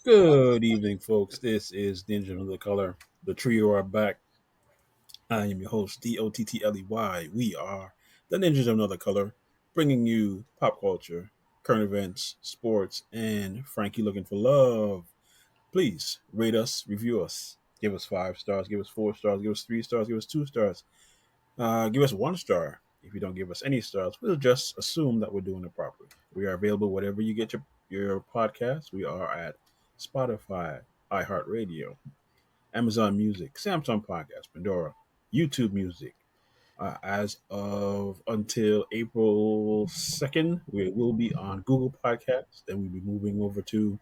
Good evening, folks. This is Ninja of the Color. The trio are back. I am your host, Dottley. We are the Ninjas of Another Color, bringing you pop culture, current events, sports, and Frankie looking for love. Please rate us, review us, give us 5 stars, give us 4 stars, give us 3 stars, give us 2 stars, give us 1 star. If you don't give us any stars, we'll just assume that we're doing it properly. We are available wherever you get your podcasts. We are at Spotify, iHeartRadio, Amazon Music, Samsung Podcast, Pandora, YouTube Music. As of until April 2nd, we will be on Google Podcasts. Then we'll be moving over to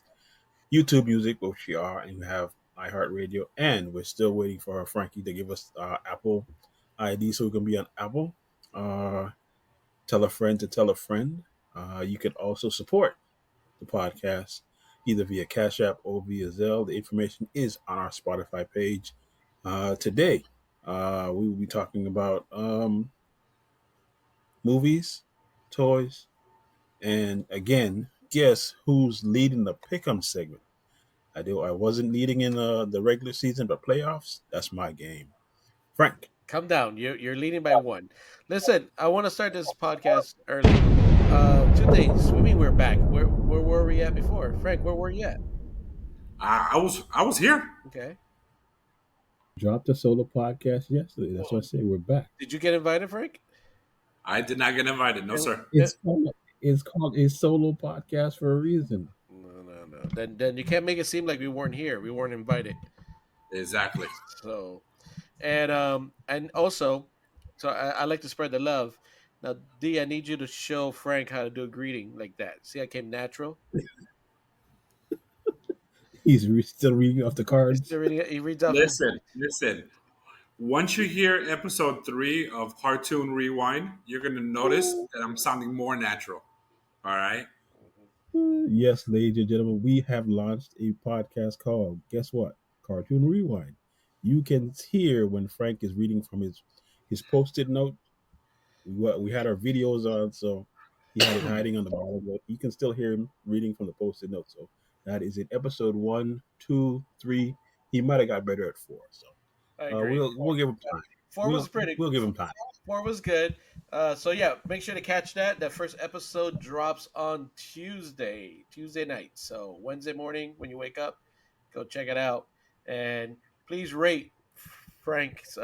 YouTube Music, which we are, and we have iHeartRadio. And we're still waiting for Frankie to give us Apple ID so we can be on Apple. Uh, tell a friend to tell a friend. You can also support the podcast either via Cash App or via Zelle. The information is on our Spotify page. Today, we will be talking about movies, toys, and again, guess who's leading the pick'em segment? I wasn't leading in the regular season, but playoffs, that's my game. Frank. Come down. You're leading by one. Listen, I want to start this podcast early. Two things. What do you mean we're back? Where were we at before? Frank, where were you at? I was here. Okay. Dropped a solo podcast yesterday. That's why I Well, say we're back. did you get invited, Frank? I did not get invited. No, And, sir. It's called a solo podcast for a reason. no. Then you can't make it seem like we weren't here. We weren't invited. Exactly. So and also, so I like to spread the love. Now, D, I need you to show Frank how to do a greeting like that. See, I came natural. He's still reading off the cards. He reads off his. Listen. Once you hear episode 3 of Cartoon Rewind, you're gonna notice that I'm sounding more natural. All right. Yes, ladies and gentlemen, we have launched a podcast called, guess what? Cartoon Rewind. You can hear when Frank is reading from his post-it note. We had our videos on, so he had it hiding on the bottom, but you can still hear him reading from the post-it note. So that is in episode 1, 2, 3. He might have got better at 4. So I agree. we'll give him time. Four was We'll pretty. we'll give him time. Four was good. So yeah, make sure to catch that. That first episode drops on Tuesday night. So Wednesday morning when you wake up, go check it out, and please rate Frank's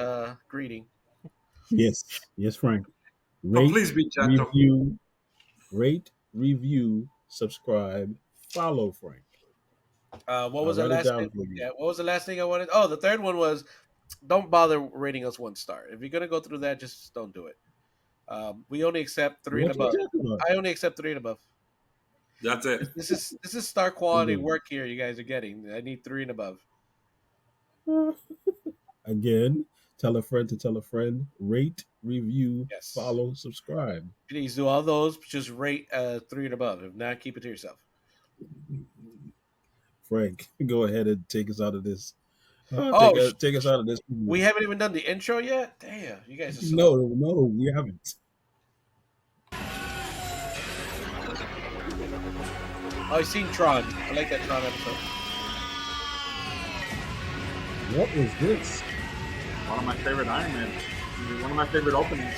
greeting. Yes, Frank. But Rate, please be gentle. review, subscribe, follow Frank. What I'll was the write it last down thing? for you. Yeah, what was the last thing I wanted? Oh, the third one was don't bother rating us 1 star. If you're gonna go through that, just don't do it. We only accept three and What you above. talking about? I only accept three and above. That's it. This is star quality Again, work here. You guys are getting. I need three and above. again, tell a friend to tell a friend. Rate, review, Yes. follow, subscribe. Please do all those. Just rate three and above. If not, keep it to yourself. Frank, go ahead and take us out of this. Oh, Take us out of this. we haven't even done the intro yet. Damn, you guys are slow. No, we haven't. Oh, I've seen Tron. I like that Tron episode. What is this? One of my favorite Iron Man. One of my favorite openings.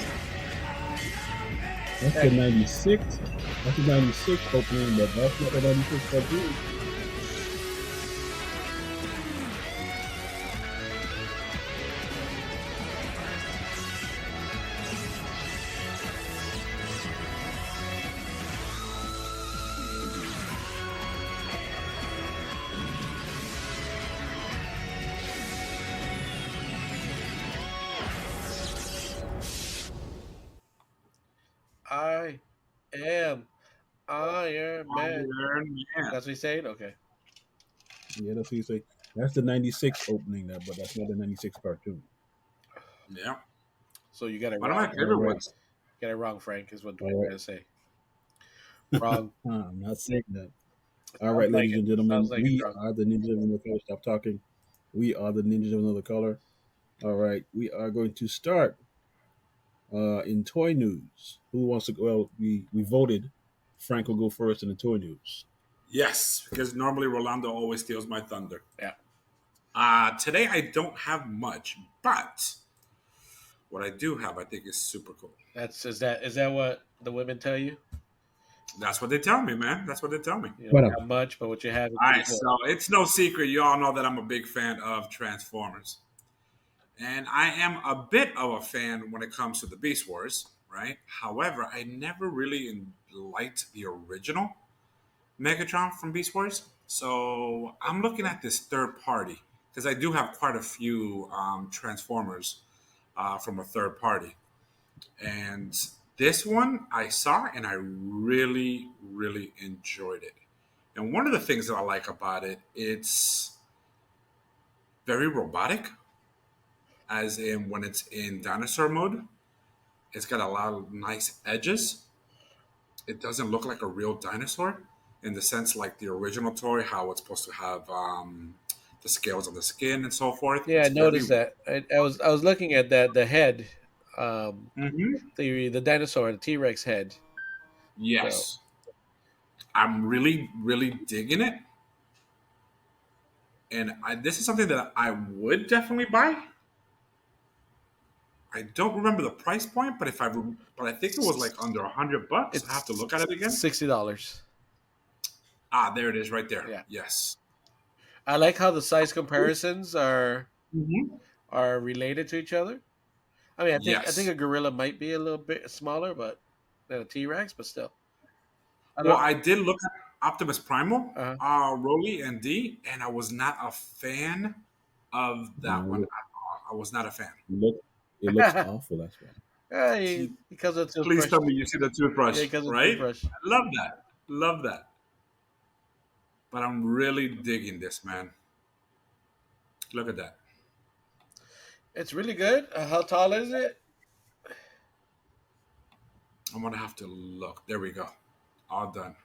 That's the 96. That's the 96 opening, but that's not the 96 cartoon. I am Iron Man. Iron Man. That's what he's saying. Okay. Yeah, that's what you say. That's the 96 opening, there, but that's not the 96 cartoon. Yeah. So you got it One of wrong. my favorite All right. ones. Got it wrong, Frank. Is what Dwayne All gonna say. Wrong. I'm not saying that. All Sounds right, like ladies it. and gentlemen, Sounds like it. we Drunk. are the Ninjas of Another Color. Stop talking. We are the Ninjas of Another Color. All right, we are going to start in toy news. Who wants to go? Well, we voted. Frank will go first in the toy news. Yes, because normally Rolando always steals my thunder. Yeah, Today I don't have much, but what I do have, I think, is super cool. that's is that what the women tell you? That's what they tell me, man. That's what they tell me. You don't What up? have much, but what you have is All pretty right, good. so it's no secret. You all know that I'm a big fan of Transformers. And I am a bit of a fan when it comes to the Beast Wars, right? However, I never really liked the original Megatron from Beast Wars. So I'm looking at this third party because I do have quite a few Transformers from a third party. And this one I saw and I really, really enjoyed it. And one of the things that I like about it, it's very robotic, as in when it's in dinosaur mode. It's got a lot of nice edges. It doesn't look like a real dinosaur in the sense like the original toy, how it's supposed to have the scales on the skin and so forth. Yeah, I It's very. noticed that. I was looking at that the head, um, Mhm. the dinosaur, the T Rex head. So Yes, I'm really, really digging it. And this is something that I would definitely buy. I don't remember the price point, but but I think it was like under $100. I have to it's look at it again. $60. There it is, right there. Yeah, Yes. I like how the size comparisons Mhm. are related to each other. I mean, I think Yes. a gorilla might be a little bit smaller, but than a T Rex, but still, I Well, don't. I did look at Optimus Primal, Uh, Roly and D, and I was not a fan of that one No, at all. I was not a fan. it look it looks awful. That's why. hey, See, because of please toothbrush. tell me you see the Yeah, toothbrush, because of right? toothbrush. I love that. Love that. But I'm really digging this, man. Look at that. It's really good. How tall is it? I'm gonna have to look. There we go. All done.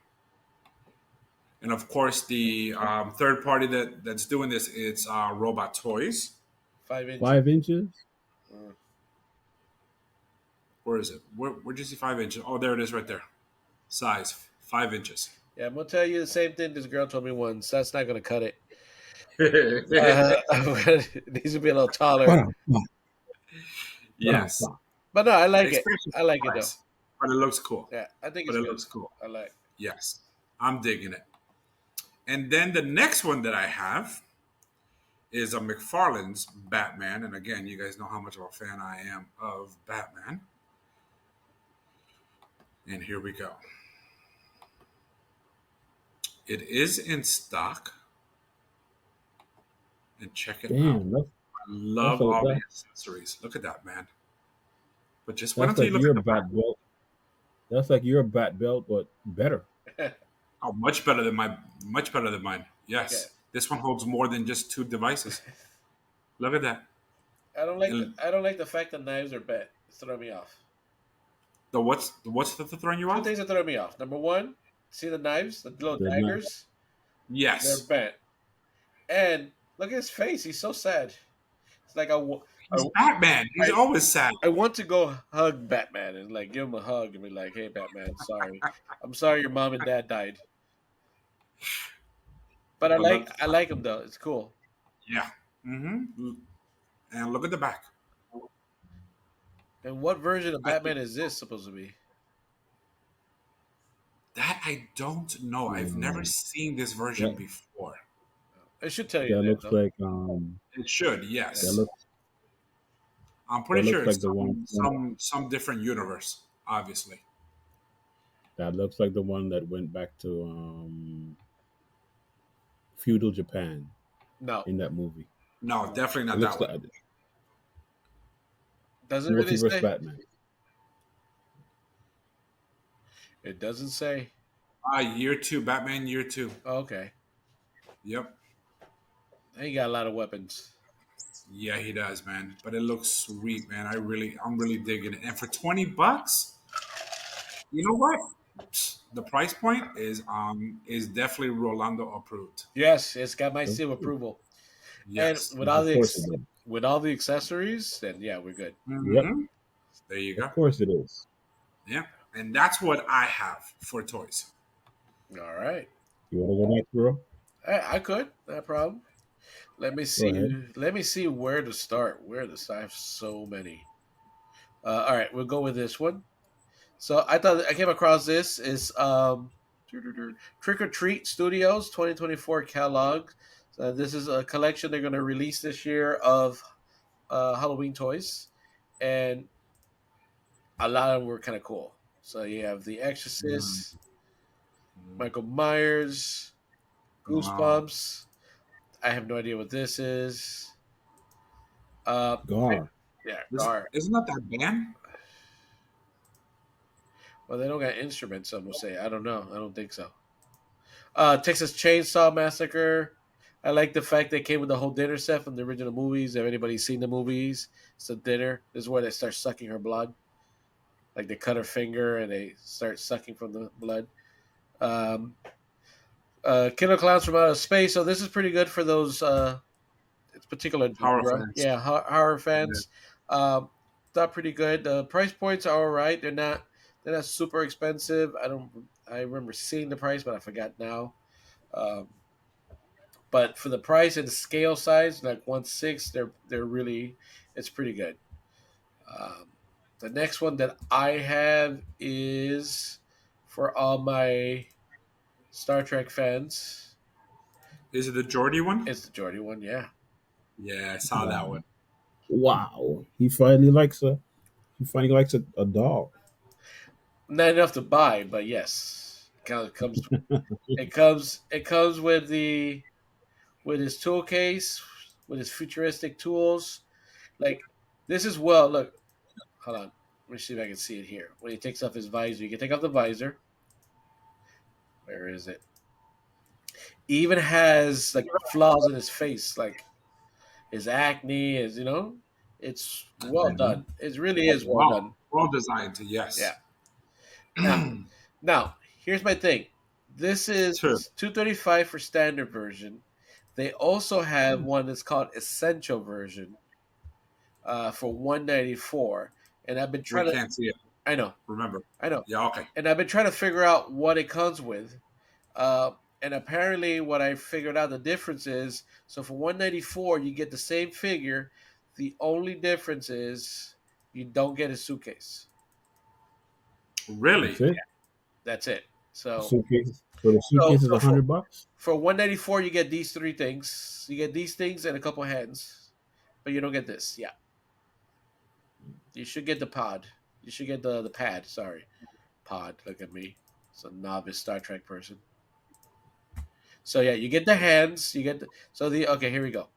And of course, the third party that's doing this, it's Robot Toys. 5 inches. 5 inches. Mm. Where is it? Where'd you see 5 inches? Oh, there it is, right there. Size 5 inches. Yeah, I'm gonna tell you the same thing this girl told me once. That's not gonna cut it. It needs to be a little taller. What up? What up? Yes, But no, I like it. especially I for like the it though. price. But it looks cool. Yeah, I think But it's it good. looks cool. I like. Yes, I'm digging it. And then the next one that I have is a McFarlane's Batman. And again, you guys know how much of a fan I am of Batman. And here we go. It is in stock. And check it out. Damn, I that's love a all the that, accessories. Look at that, man. But just wait that's until like you look at your the back. bat belt. That's like your bat belt, but better. Oh, much better than mine. Okay. Yes, this one holds more than just two devices. Look at that. And I don't like the fact that knives are bent. It's throwing me off. the what's that throwing you Two off? things that throw me off. Number one, see the knives, the little They're not. daggers, they're Yes, bent. And look at his face. He's so sad. It's like he's Batman. He's I, always sad. I want to go hug Batman and like give him a hug and be like, "Hey, Batman, sorry. I'm sorry your mom and dad died." But I But like look, I like him though. It's cool. yeah. And look at the back. And what version of I think Batman is this supposed to be? that I don't know. I've never Um, seen this version that before. I should tell you that that looks though. like It should, that yes. looks I'm that pretty sure looks like it's the one some different universe, obviously. that looks like the one that went back to feudal Japan No, in that movie. No, definitely It not looks that like one. doesn't really multiverse say. Batman. It doesn't say. Year two, Batman year two. Oh, okay, Yep. he got a lot of weapons. Yeah, he does, man. But it looks sweet, man. I'm really digging it. And for $20, you know what? The price point is definitely Rolando approved. Yes, it's got my Of seal of course, approval. And Yes. of course it is. with all the accessories, then yeah, we're good. Yep, Hmm. There you of go. course it is. Yeah. And that's what I have for toys. All right. You want to go next, bro? I could, no problem. Let me Go see. ahead. Let me see where to start. Where to start? I have so many. All right, we'll go with this one. So I came across this is Trick or Treat Studios 2024 catalog. So this is a collection they're going to release this year of Halloween toys, and a lot of them were kind of cool. So you have The Mm, Exorcist, mm. Michael Myers, Wow. Goosebumps. I have no idea what this is. Uh, Gar. yeah, This Gar. isn't that that band? Well, they don't got instruments. Some will say. I don't know. I don't think so. Texas Chainsaw Massacre. I like the fact they came with the whole dinner set from the original movies. If anybody's seen the movies, it's a dinner. This is where they start sucking her blood. Like they cut her finger and they start sucking from the blood. Um, Killer Clowns from Outer Space. So this is pretty good for those it's particular Horror genre. fans. Yeah, horror Yeah. fans. Um, thought pretty good. The price points are all right. They're not super expensive. I remember seeing the price, but I forgot now. Um, but for the price and the scale size, like 1/6, they're really it's pretty good. Um, the next one that I have is for all my Star Trek fans. Is it the Geordie one? It's the Jordy one, yeah. Yeah, I saw that Wow. one. Wow. He finally likes a dog. Not enough to buy, but yes, it comes with the with his tool case, with his futuristic tools. Like this is well. Look, hold on. Let me see if I can see it here. When he takes off his visor, you can take off the visor. Where is it? He even has like flaws in his face, like his acne. Is it's well Mhm. done. It really is well Wow. done. Well designed, Yeah. yes. Now, now here's my thing. This is True. 235 for standard version. They also have one that's called essential version for 194, and I've been We trying to. can't see it. I know, Remember. I know, Yeah, okay. and I've been trying to figure out what it comes with. Uh, and apparently, what I figured out the difference is so for 194, you get the same figure. The only difference is you don't get a suitcase. Really? That's it. That's it. The So, suitcase. So the so, suitcase is so for $100. for 194, you get these three things. You get these things and a couple hands, but you don't get this. Yeah, you should get the pod. You should get the pad. Sorry, pod. Look at me. It's a novice Star Trek person. So yeah, you get the hands. You get the okay. Here we go.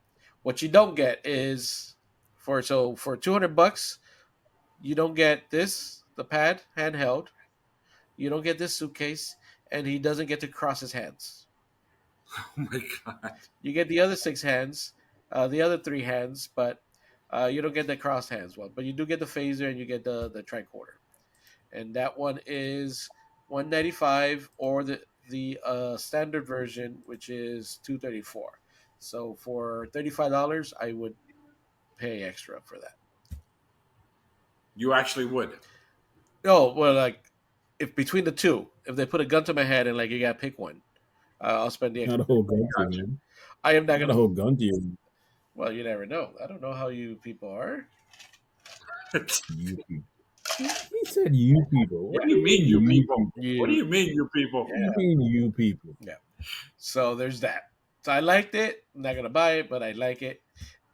What you don't get is for $200, you don't get this the pad handheld. You don't get this suitcase, and he doesn't get to cross his hands. Oh my god. You get the other six hands, the other three hands, but you don't get the crossed hands one. But you do get the phaser and you get the tricorder, and that one is 195 or the standard version, which is 234. So for $35, I would pay extra for that. You actually would. Oh well, like if between the two, if they put a gun to my head and like you got to pick one, I'll spend the Not extra. a whole gun to Gotcha. him. I am not Not a gonna. whole gun to you. Well, you never know. I don't know how you people are. You people. He said you people. What What do do you you mean, mean you you people? people? What do You, you mean, you people? What do you yeah, mean you people? yeah. So there's that. So I liked it. I'm not gonna buy it, but I like it.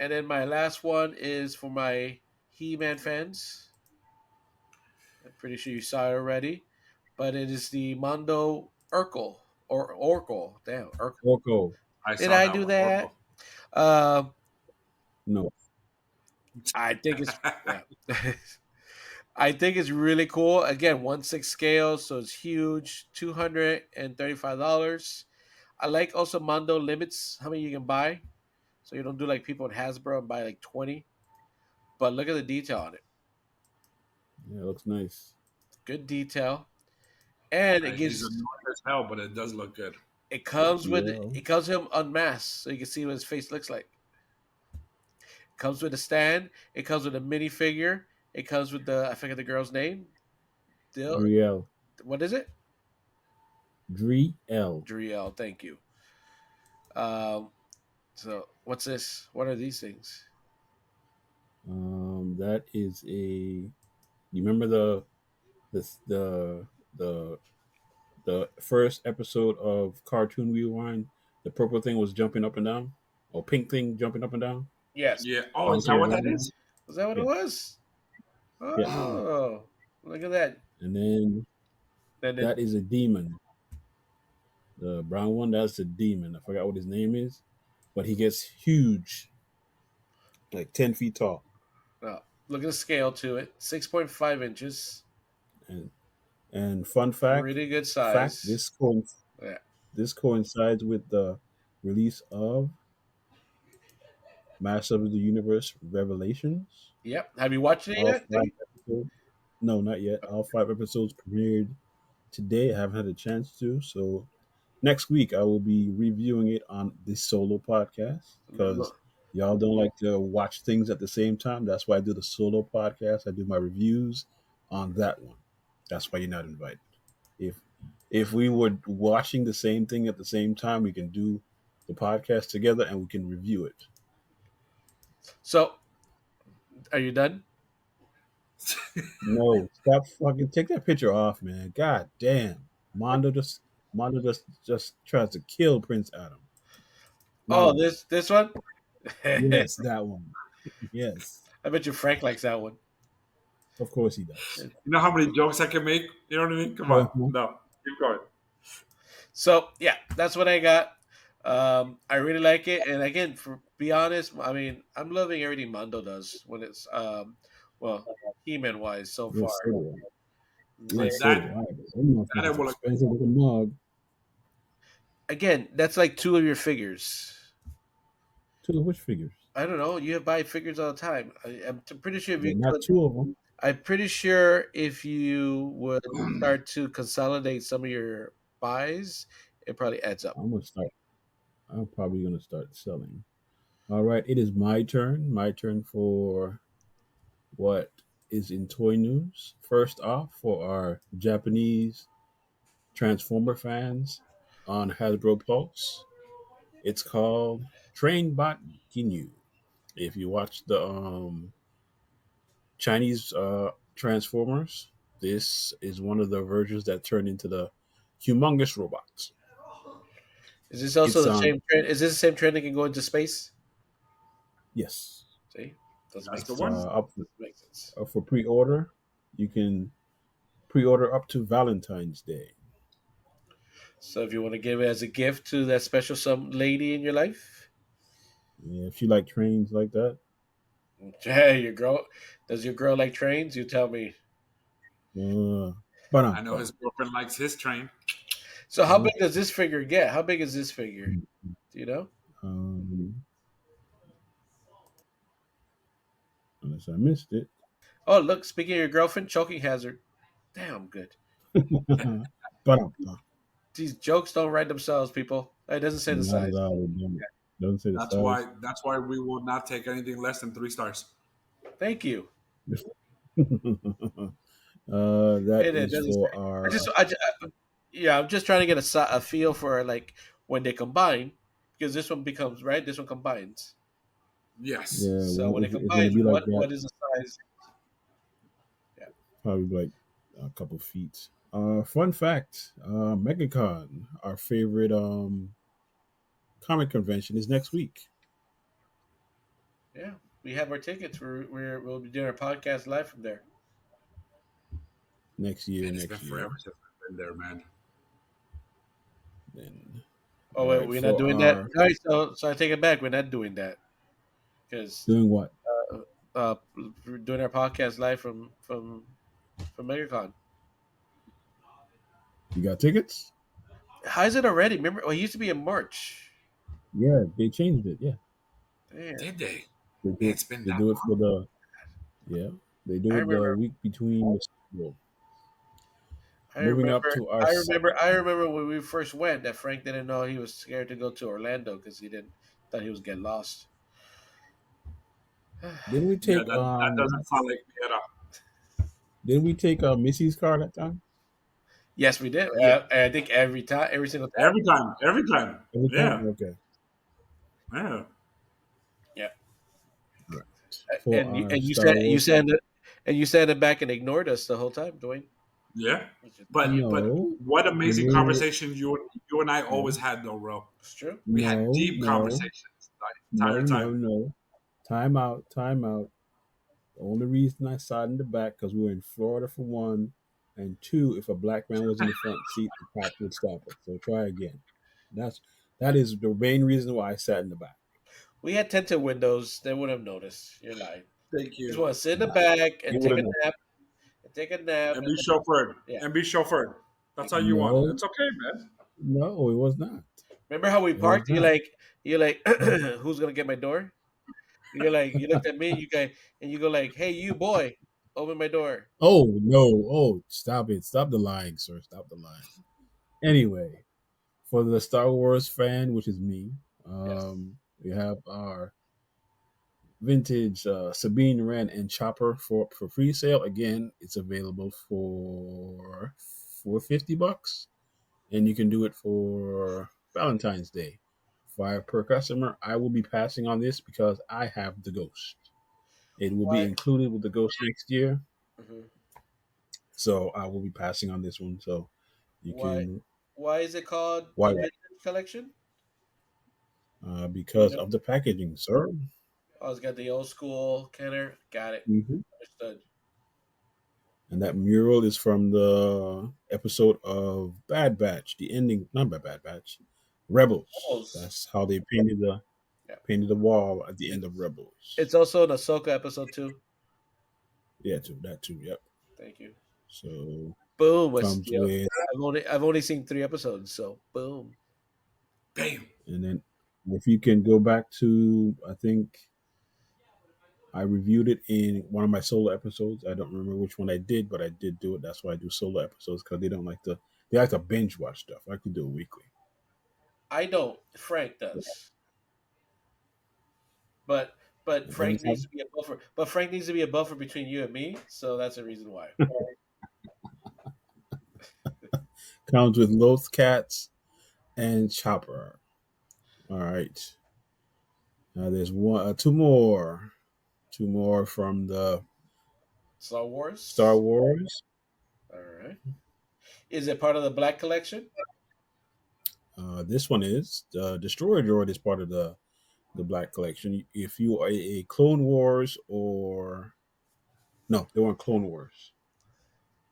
And then my last one is for my He-Man fans. I'm pretty sure you saw it already, but it is the Mondo Urkel or Orkel. Damn, Urkel. Orko. I Did saw I that do one. that? Oracle. Um, No. I think it's yeah. I think it's really cool. Again, 1/6 scale, so it's huge. $235. I like also Mondo limits how many you can buy, so you don't do like people in Hasbro and buy like 20. But look at the detail on it. Yeah, it looks nice. Good detail, and He's annoying as hell, but it does look good. Yeah. it comes with him unmasked, so you can see what his face looks like. It comes with a stand. It comes with a minifigure. It comes with the I forget the girl's name. Dil, Ariel. what is it? Driel. Driel, thank you. Um, so what's this? What are these things? That is a. You remember the the the the first episode of Cartoon Rewind? The purple thing was jumping up and down, or pink thing jumping up and down, Yes. Yeah. Oh, is bouncing that what that around. is? Was that what it Yeah, was? yeah. Oh, look at that. And then Then it, that is a demon. The brown one, that's a demon. I forgot what his name is, but he gets huge, like 10 feet tall. look at the scale to it. 6.5 inches. And fun Pretty good fact, size. Yeah. this coincides with the release of Master of the Universe Revelations. Yep. Have you watched it All yet? five episodes. No, not yet. All 5 episodes premiered today. I haven't had a chance to. So next week I will be reviewing it on the solo podcast because Look. y'all don't like to watch things at the same time. That's why I do the solo podcast. I do my reviews on that one. That's why you're not invited. If we were watching the same thing at the same time, we can do the podcast together and we can review it. So, are you done? No, stop fucking take that picture off, man. God damn. Mondo just tries to kill Prince Adam. That Oh, one. this one. I Yes, that one. Yes. bet you Frank likes that one. Of course he does. You know how many jokes I can make? You know what I mean? Come on. Uh-huh. No. Keep going. So yeah, that's what I got. I really like it, and again, for be honest, I mean, I'm loving everything Mondo does when it's well, He-Man wise so far. Yes, so do I. Very, Yes, so do That I. Them that I motherfuckers will. expensive with a mug. again, that's like two of your figures. Two of which figures? I don't know. You buy figures all the time. I'm pretty sure if But you not could, two of them. I'm pretty sure if you would start to consolidate some of your buys, it probably adds up. I'm gonna start. I'm probably gonna start selling. All right, it is my turn. My turn for what is in toy news. First off, for our Japanese Transformer fans on Hasbro Pulse, it's called Trainbot Ginyu. If you watch the Chinese Transformers, this is one of the versions that turned into the humongous robots. Is this also It's the on, same trend? Is this the same trend that can go into space? yes, See, doesn't That's make the it's sense. one. Doesn't make sense. for pre-order. You can pre-order up to Valentine's Day. So if you want to give it as a gift to that special some lady in your life, Yeah, if you like trains like that, hey, your girl, does your girl like trains? You tell me. uh, I know his girlfriend likes his train. So how uh, big does this figure get? How big is this figure? Do you know? um, unless I missed it. Oh, look, speaking of your girlfriend, choking hazard. Damn good. But These jokes don't write themselves, people. It doesn't say the not at size. all. It don't say the That's size. why. That's why we will not take anything less than 3 stars. Thank you. That It is doesn't say. for our. Yeah, I'm just trying to get a feel for like when they combine, because this one becomes right. This one combines. Yes. Yeah, So when it it's gonna combines, be like that. what is the size? Yeah. Probably like a couple feet. Fun fact: MegaCon, our favorite comic convention, is next week. Yeah, we have our tickets. We'll be doing our podcast live from there. Next year, Man, it's been next forever year. since I've been there, man. Then, Oh all wait, right, we're not for doing that. our All right, so I take it back. We're not doing that because doing what? uh, we're doing our podcast live from MegaCon. You got tickets? How is it already? Remember, well, it used to be in March. Yeah, they changed it. Yeah, Damn, Did they? they Man, do it. it's been They that do it for long. the yeah. They do I it the remember. week between the Super Bowl. I Moving up remember. to our I remember. I remember when we first went that Frank didn't know he was scared to go to Orlando because he didn't thought he was getting lost. didn't we Yeah, take that doesn't sound like me at all. Missy's car that time? Yes, we did. Yeah, I think every time, every single time. every time, every time. Every time? Yeah, Okay. yeah, Yeah. Right. For And our you Star said Wars. you sat it back and ignored us the whole time, Dwayne. yeah. Which is fine. But No. what amazing We're, conversations you and I always no. had, though, bro. It's true. We had No. deep No. conversations the No. entire No. time. No. Time out. Time out. The only reason I sat in the back because we were in Florida for one, and two, if a black man was in the front seat, the cops would stop us. So try again. That's that is the main reason why I sat in the back. We had tinted windows. They would have noticed. You're lying. Thank You just you. want to sit in the Nah, back you and would take have a known. nap and take a nap. And And be chauffeured. yeah. And be chauffeured. That's Thank how you. you want it. No, It's okay, man. no, it was not. Remember how we It was parked? not. You're like, who's gonna get my door? You're like, you looked at me, and you go like, hey, you boy, open my door. Oh no! Oh, stop it! Stop the lying, sir! Stop the lying. Anyway, for the Star Wars fan, which is me, Yes. we have our vintage Sabine Wren and Chopper for pre-sale. Again, it's available for $50, and you can do it for Valentine's Day. Five per customer. I will be passing on this because I have the Ghost. It will be Why? included with the Ghost next year, Mhm. so I will be passing on this one. So you Why? can Why is it called why the vintage collection? You because know, of the packaging, sir. oh, it's got the old school Kenner. Got it. Hmm. Understood. And that mural is from the episode of Bad Batch, the ending, not Bad Batch, Rebels. Rebels. That's how they Yeah. painted the wall at the end of Rebels. It's also an Ahsoka episode too. Yeah, too that too. Yep. Thank you. So Boom. Was comes yep. with, I've only seen 3 episodes, so boom. Bam. and then if you can go back to, I think I reviewed it in one of my solo episodes. I don't remember which one I did, but I did do it. That's why I do solo episodes because they like to binge watch stuff. I like to do it weekly. I don't. Frank does. But And Frank needs to be a buffer. But Frank needs to be a buffer between you and me, so that's the reason why. comes with Loth Cats and Chopper. All right. Now there's two more from the Star Star Wars. Wars. All right. Is it part of the Black Collection? This one is Destroyer Droid is part of the Black Collection. If you are a Clone Wars or no, they weren't Clone Wars.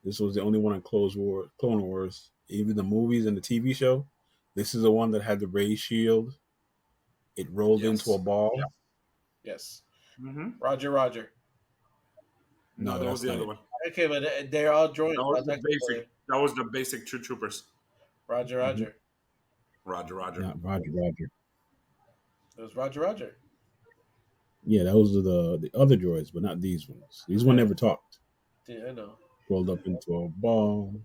This was the only one in Clone Wars. Even the movies and the TV show. This is the one that had the ray shield. It rolled into a Yes. ball. Yes. Mm-hmm. Roger, Roger. No, No, that was that's the not other it. one. Okay, but they're all droids. That was All the technically. basic. That was the basic True Troopers. Roger, Mm-hmm. Roger. Roger, Roger. Not Roger Roger. It was Roger, Roger. Yeah, those are the other droids, but not these ones. These one I know. never talked. Yeah, I know. Rolled up into a ball.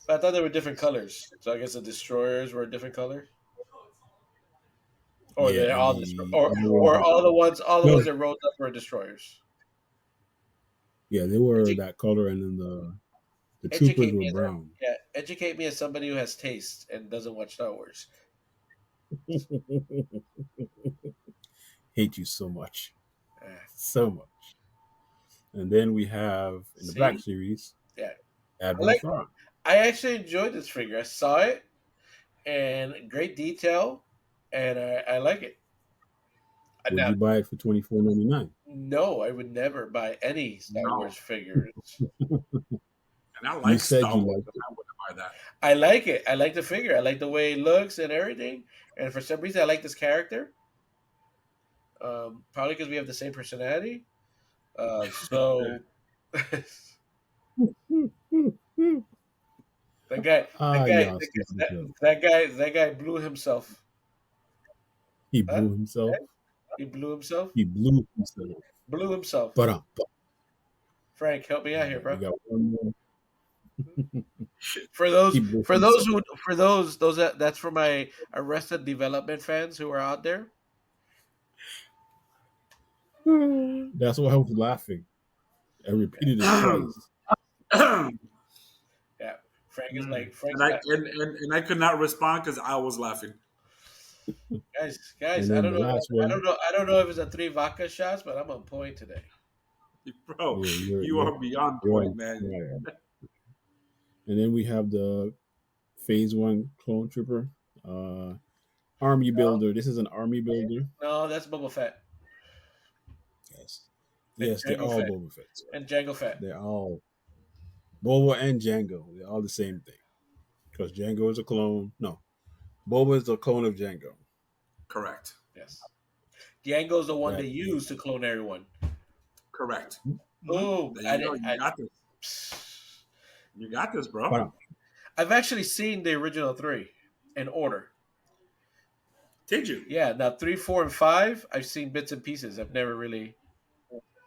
But I thought they were different colors. So I guess the destroyers were a different color. Or Yeah, they're and all the other or one. all the No, ones that rolled up were destroyers. yeah, they were Edu- that color, and then the troopers educate were me as brown. educate me as somebody who has taste and doesn't watch Star Wars. Hate you so much, Ah, so much. And then we have in the Black see, series yeah, I Admiral like. Thrawn. I actually enjoyed this figure. I saw it and great detail, and I like it. Would Now, you buy it for $24.99? no, I would never buy any Star No, Wars figures. and I You like said Star you Wars, liked and it. I wouldn't buy that. I like it. I like the figure. I like the way it looks and everything. And for some reason, I like this character. Probably because we have the same personality. So that guy, that guy, Y'all stupid as hell. that guy blew himself. He Huh? blew himself. He blew himself. He blew himself. Blew himself. But Frank, help me all out here, right, we bro. got one more. He blew himself. That's for my Arrested Development fans who are out there. That's why I was laughing. I repeated it twice. Mm. Yeah, Frank is like And Frank's I got and I could not respond because I was laughing. guys. And I then don't the know. last I don't one, know. I don't know if it's a three vodka shots, but I'm on point today. Bro, yeah, you are beyond you're point, on man. fire. And then we have the Phase One Clone Trooper, uh, Army Builder. This is an Army Builder. No, that's Boba Fett Yes, and yes, they're Jango all Fett Boba Fett. and Jango Fett. They're all Boba and Django. They're all the same thing because Django is a clone. No, Boba is a clone of Django. Correct. Yes, Jango's the one they That is use to clone everyone. Correct. Oh, There you go. You I got this. You got this, bro. wow. I've actually seen the original three in order. Did you? Yeah, now three, four, and five. I've seen bits and pieces. I've never really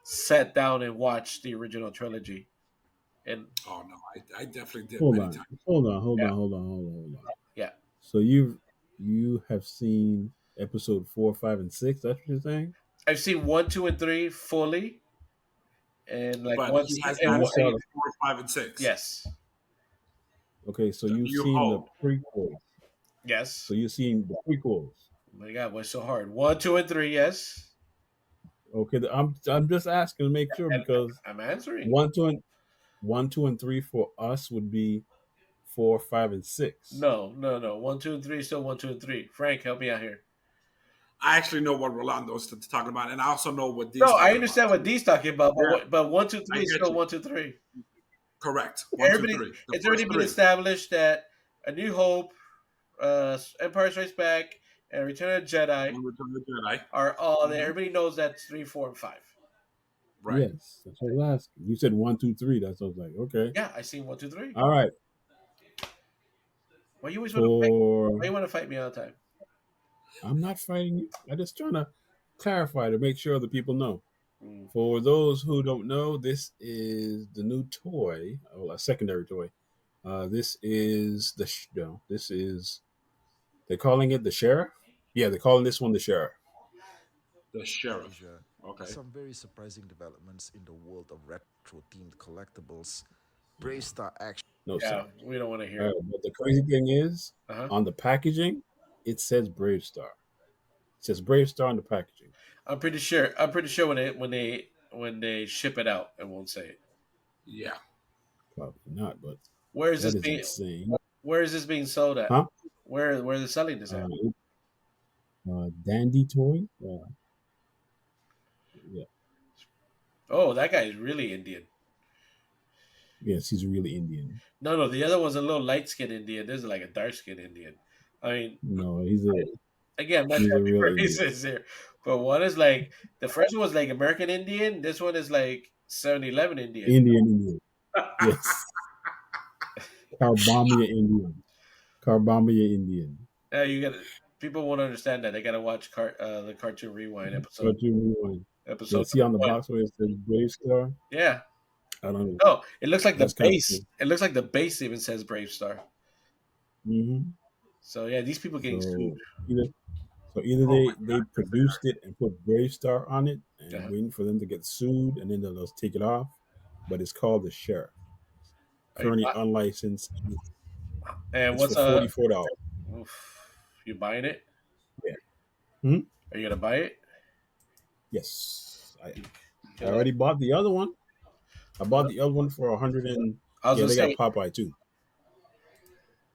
sat down and watched the original trilogy. And Oh no, I definitely did Hold many on, times. hold on, hold yeah, on, hold on, hold on, hold on. yeah, So you have seen episode 4, 5, and 6. That's what you're saying? I've seen one, two, and three fully, and like But once he has and not You what? saw seen the 4, 5, and 6. Yes, okay. So The you've New seen the Hope. prequels. So yes. you've seen the prequels. Oh my God, what's so hard? One, two, and three. Yes, Okay, I'm just asking to make sure and because I'm answering. one, two, and 1, 2, and 3 for us would be 4, 5, and 6. No, no, no. One, two, and three. Still one, two, and three. Frank, help me out here. I actually know what Rolando's talking about, and I also know what No, D's I talking about understand what too. D's talking about, but Yeah, but one, two, I three is get still you. one, two, three. Correct. One, two, Everybody, three. The it's already first been three. established that A New Hope, Empire Strikes Back, and Return of the Jedi And Return of the Jedi. are all there. Mhm. Everybody knows that's three, four, and five. Right. Yes, that's what I was asking. You said 1, 2, 3. That's what I was like. Okay, Yeah, I seen one, two, three. all right. Why you always want to fight? For Why you want to fight me all the time? I'm not fighting you. I'm just trying to clarify to make sure the people know. Mm. For those who don't know, this is the new toy, well, a secondary toy. This is no, this is they're calling it the sheriff. Yeah, they're calling this one the sheriff. The sheriff. Asia, Okay. some very surprising developments in the world of retro themed collectibles. Brave Star Action. No, sir. Yeah, we don't want to hear it. But the crazy thing is, Uh huh. on the packaging, it says Brave Star. It says Brave Star on the packaging. I'm pretty sure. I'm pretty sure when they ship it out, it won't say it. Yeah. Probably not, but Where is that this is being? insane. Where is this being sold at? Huh? Where they're selling this at? Dandy toy. Yeah. Oh, that guy is really Indian. Yes, he's really Indian. No, no, the other one's a little light skinned Indian. This is like a dark skinned Indian. I mean, No, he's a again, I'm not he's trying a to real be Indian. racist here, but one is like the first one was like American Indian. This one is like 7-Eleven Indian. Indian. Yes. Carbamia Indian. Carbamia Indian. You got people won't understand that. They got to watch the Cartoon Rewind Cartoon Rewind. Yeah, episode see number on the one. box where it says Brave Star? Yeah. I don't know. No, it looks like the That's kind of base. cool. It looks like the base even says Brave Star. Hmm. So yeah, these people getting sued. Either either Oh my they produced it and put Brave Star on it and Uh-huh. waiting for them to get sued and then they'll just take it off. But it's called the Sheriff. Are you, Currently unlicensed. and It's what's for $44. oof, you buying it? Yeah. Hmm? Are you gonna buy it? Yes. I You like, already bought the other one. I bought the other one for 100 and I was yeah, gonna they got say Popeye too.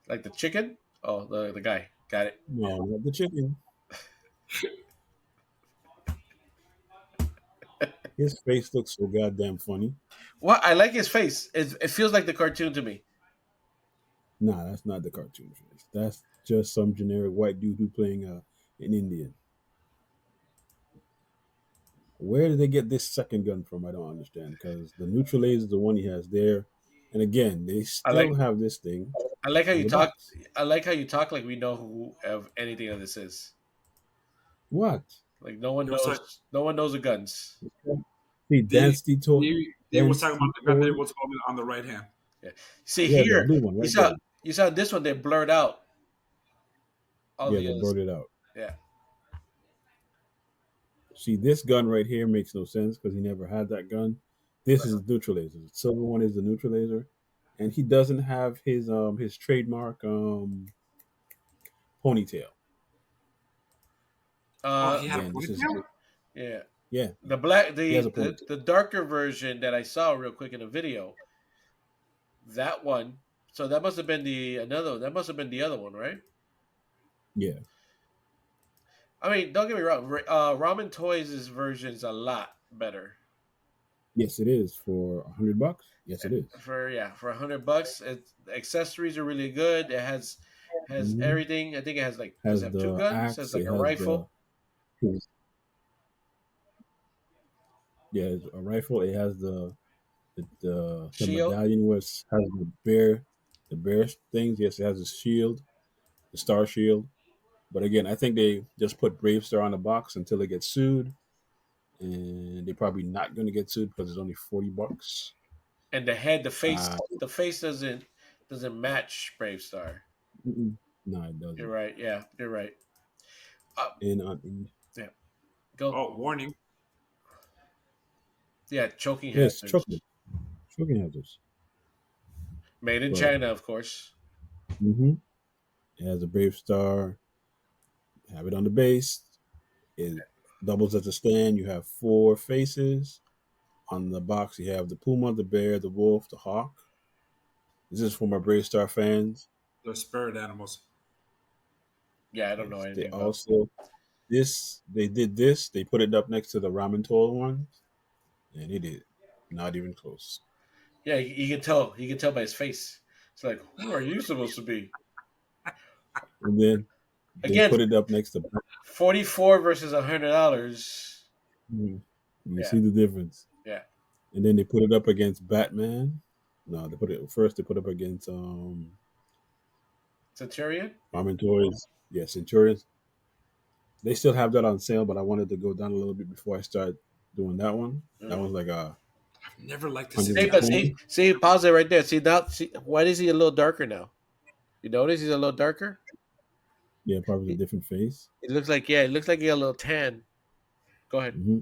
like the chicken. Oh, the guy got it. No, not the chicken. His face looks so goddamn funny. What I like his face. It feels like the cartoon to me. Nah, that's not the cartoon face. That's just some generic white dude who playing an Indian. Where did they get this second gun from? I don't understand because the neutral laser is the one he has there, and again, they I like still have this thing I like how on you the talk. box. I like how you talk like we know who of anything of this is. What? Like no one It was like knows. No one knows the guns. See, D, Density toy, D was talking about Density the gun that toy. he was holding on the right hand. Yeah. See Yeah, the here, blue one you right saw there. you saw this one. They blurred out all Yeah, the they others. brought it out. Yeah. See, this gun right here makes no sense because he never had that gun. This is neutral laser. The silver one is the neutral laser, and he doesn't have his trademark ponytail. Oh, Uh, he had a Again, this is ponytail. yeah. yeah, The black he has a the ponytail. the darker version that I saw real quick in the video, that one. So that must have been the another. That must have been the other one, right? Yeah, I mean, don't get me wrong. Ramen Toys' version is a lot better. yes, it is for $100. Yes, it is. For $100, accessories are really good. It has Mm-hmm. everything. I think it has like does it Has have two the guns? Has axe. like It a has the rifle his, yeah, it's a rifle. It has the shield medallion which has the bear things. Yes, it has a shield, the star shield. But again, I think they just put Brave Star on the box until they get sued, and they're probably not going to get sued because it's only $40. and the head. Uh, The face doesn't match Brave Star. no, it You're doesn't. right. Yeah, you're right. Uh, And yeah, go. Oh, warning. Yeah, choking yes, hazards. choking hazards. Made in But China, of course. it has a Brave Star. Have it on the base. It doubles as a stand. You have four faces. On the box, you have the puma, the bear, the wolf, the hawk. This is for my Brave Star fans. They're spirit animals. Yeah, I don't know Yes, they anything about. also they did this. They put it up next to the ramen toll one, and it is not even close. Yeah, you can tell. You can tell by his face. It's like, who are you supposed to be? And then they Again, put it up next to. 44 versus $100. Mhm. You Yeah, see the difference. yeah. And then they put it up against Batman. No, they put it first. They put it up against Centurion. ramen toys. Yeah, Centurions. They still have that on sale, but I wanted to go down a little bit before I start doing that one. That Mm. one's like I've never liked this Hey, but Italian. 120. see, pause it right there. See now, see why is he a little darker now? You notice he's a little darker. Yeah, probably a He, different face. it looks like yeah, it looks like he got a little tan. Go ahead. Hmm.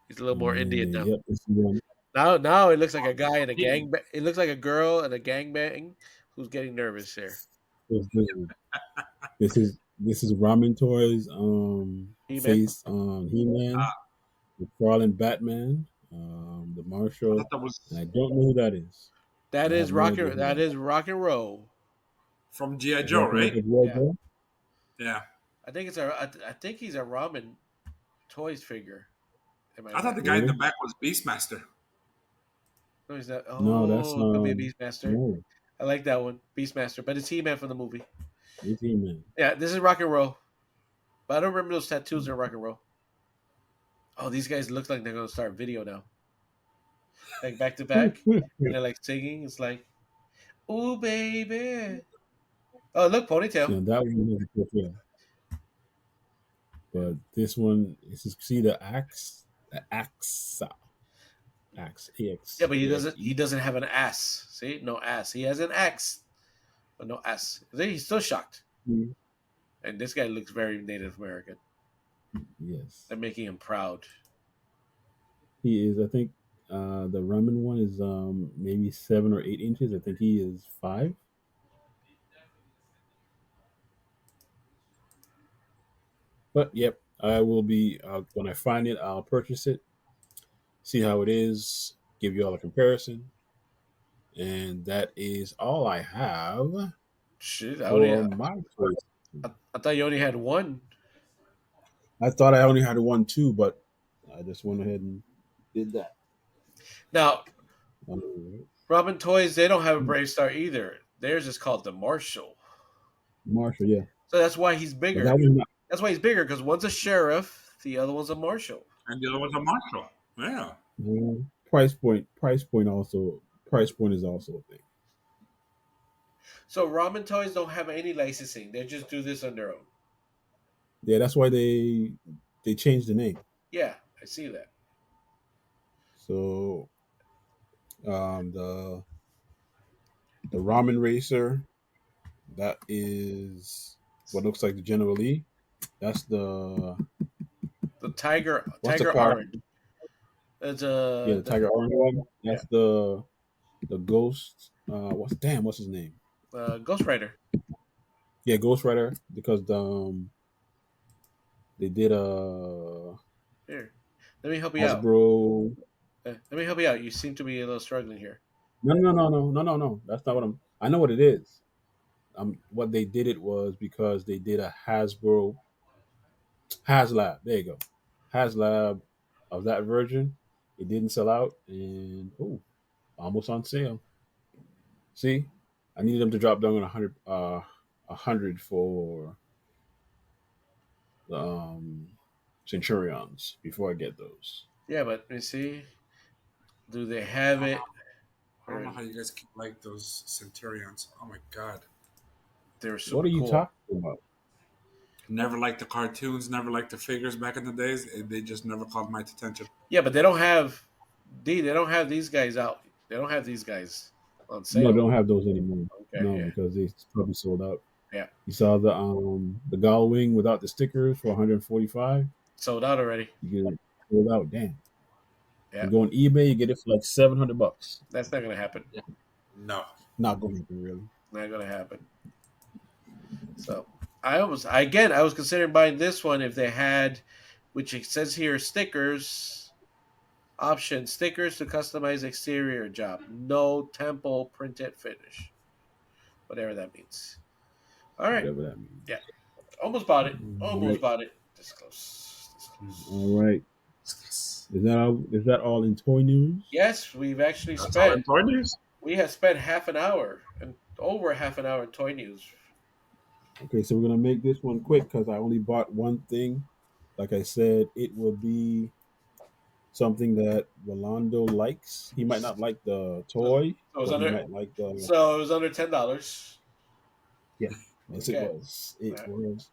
He's a little And more then Indian they now. yep, this is one. Now it looks like a guy in a gang. It looks like a girl in a gangbang who's getting nervous here. This, this, this is Ramen Toys He man. face on He Man, the Crawling Batman, the I Marshal, thought that and was I don't know who that is. I have no idea who That that is. is rock and roll. from GI Is that Joe, the one right? for Yeah, Joe? Yeah. I think he's a ramen toys figure. Am I I thought right? the guy in the Really? back was Beastmaster. No, he's not. No, that's Oh, it could be a Beastmaster. no, I like that one, Beastmaster. But it's He Man from the movie. it's He Man. Yeah, this is rock and roll. But I don't remember those tattoos in rock and roll. Oh, these guys look like they're gonna start video now, like back to back, and they're like singing. It's like, "Ooh, baby." Oh, look, ponytail. Now that one is a portrayal, but this one is see the axe, Yeah, ax, but he a x doesn't. He e. doesn't have an ass. See, no ass. He has an axe, but no ass. See, he's still shocked. And this guy looks very Native American. Yes, They're making him proud. he is. I think the ramen one is maybe 7 or 8 inches. I think he is 5. But yep, I will be when I find it. I'll purchase it, see how it is, give you all a comparison, and that is all I have Shit, for my choice. I thought you only had one. I thought I only had one too, but I just went ahead and did that. Now, Um, Robin Toys, they don't have a Brave Star either. Theirs is called the Marshal. Marshall, yeah, So that's why he's but that bigger. was not That's why he's bigger because one's a sheriff, the other one's a marshal. And the other one's a Marshall. Yeah. price point. Price point is also a thing. So Ramen Toys don't have any licensing; they just do this on their own. Yeah, that's why they changed the name. Yeah, I see that. So the ramen racer, that is what looks like the General Lee. That's the The what's the Tiger car? Orange. It's Yeah, the Tiger Orange one. yeah, That's the Ghost. What's his name? Ghost Rider. Yeah, Ghost Rider. Because they did Here, let me help you out. Hasbro. Let me help you out. You seem to be a little struggling here. No. That's not what I'm. I know what it is. What they did it was because they did a Hasbro HasLab. There you go, HasLab of that version. It didn't sell out, and almost on sale. See, I needed them to drop down on 100 for the Centurions before I get those. Yeah, but let me see. Do they have I it? don't know Or how you guys keep like those Centurions. Oh my god. they're What super are you cool. talking about? Never liked the cartoons, never liked the figures back in the days. They just never caught my attention. Yeah, but they don't have they don't have these guys out. They don't have these guys on No, they sale. don't have those anymore. Okay, No, yeah, because they probably sold out. yeah, You saw the Gull Wing without the stickers for 145. sold out already. You get it sold out. Damn. Yeah, You go on eBay, you get it for like $700. that's not gonna happen. No. Not going to happen, really. Not gonna happen. So I was considering buying this one if they had, which it says here stickers option stickers to customize exterior job. No temple printed finish, whatever that means. All right, Whatever that means. yeah, almost bought it. All Almost right. bought it. This close. This All close. right. Is that all in toy news? Yes, we've actually That's all spent. in toy news. We have spent half an hour and over half an hour in toy news. Okay, so we're gonna make this one quick because I only bought one thing. Like I said, it will be something that Rolando likes. He might not like the So, so toy, it was but he under. might like the So it was under $10. yeah. Yes, it Okay. was. It All was.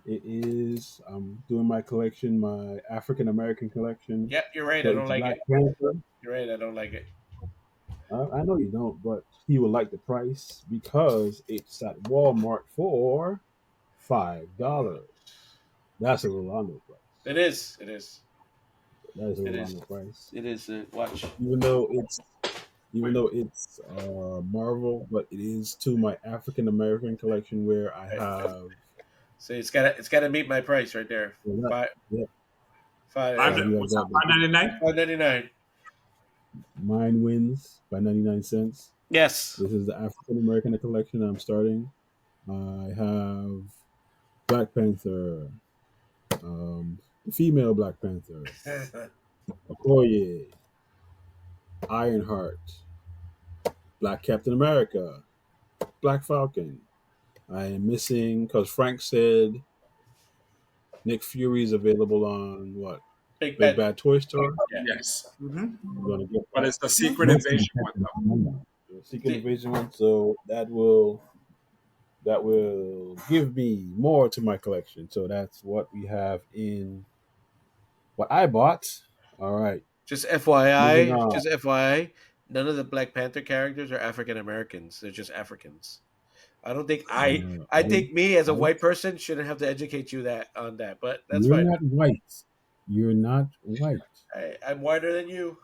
It is. I'm doing my collection, my African American collection. Yep, you're right. So I don't it's like Black it. Panther. You're right. I don't like it. I know you don't, but he will like the price because it's at Walmart for $5. That's a Rolando price. It is. It is. That is a It is. Rolando price. It is. Watch. Even though it's even Wait, though it's Marvel, but it is to my African American collection where I Right. have So it's gotta meet my price right there. well, that, Five yeah, five five. yeah. you have What's that? that. 5.99. $5.99. Mine wins by 99 cents. Yes. This is the African American collection I'm starting. I have Black Panther, the female Black Panther, Okoye, Ironheart, Black Captain America, Black Falcon. I am missing because Frank said Nick Fury is available on what Big Big bet. Bad Toy Store. Yeah. Yes. I'm gonna get But that. it's the Not Secret most of Invasion one though. the Secret The- Invasion one, so that will give me more to my collection. So that's what we have in what I bought. All right, Just moving FYI, on. just FYI, none of the Black Panther characters are African Americans. They're just Africans. I don't think I think me as a I, white person shouldn't have to educate you that on that, but that's you're fine. not white. You're not white. I'm whiter than you.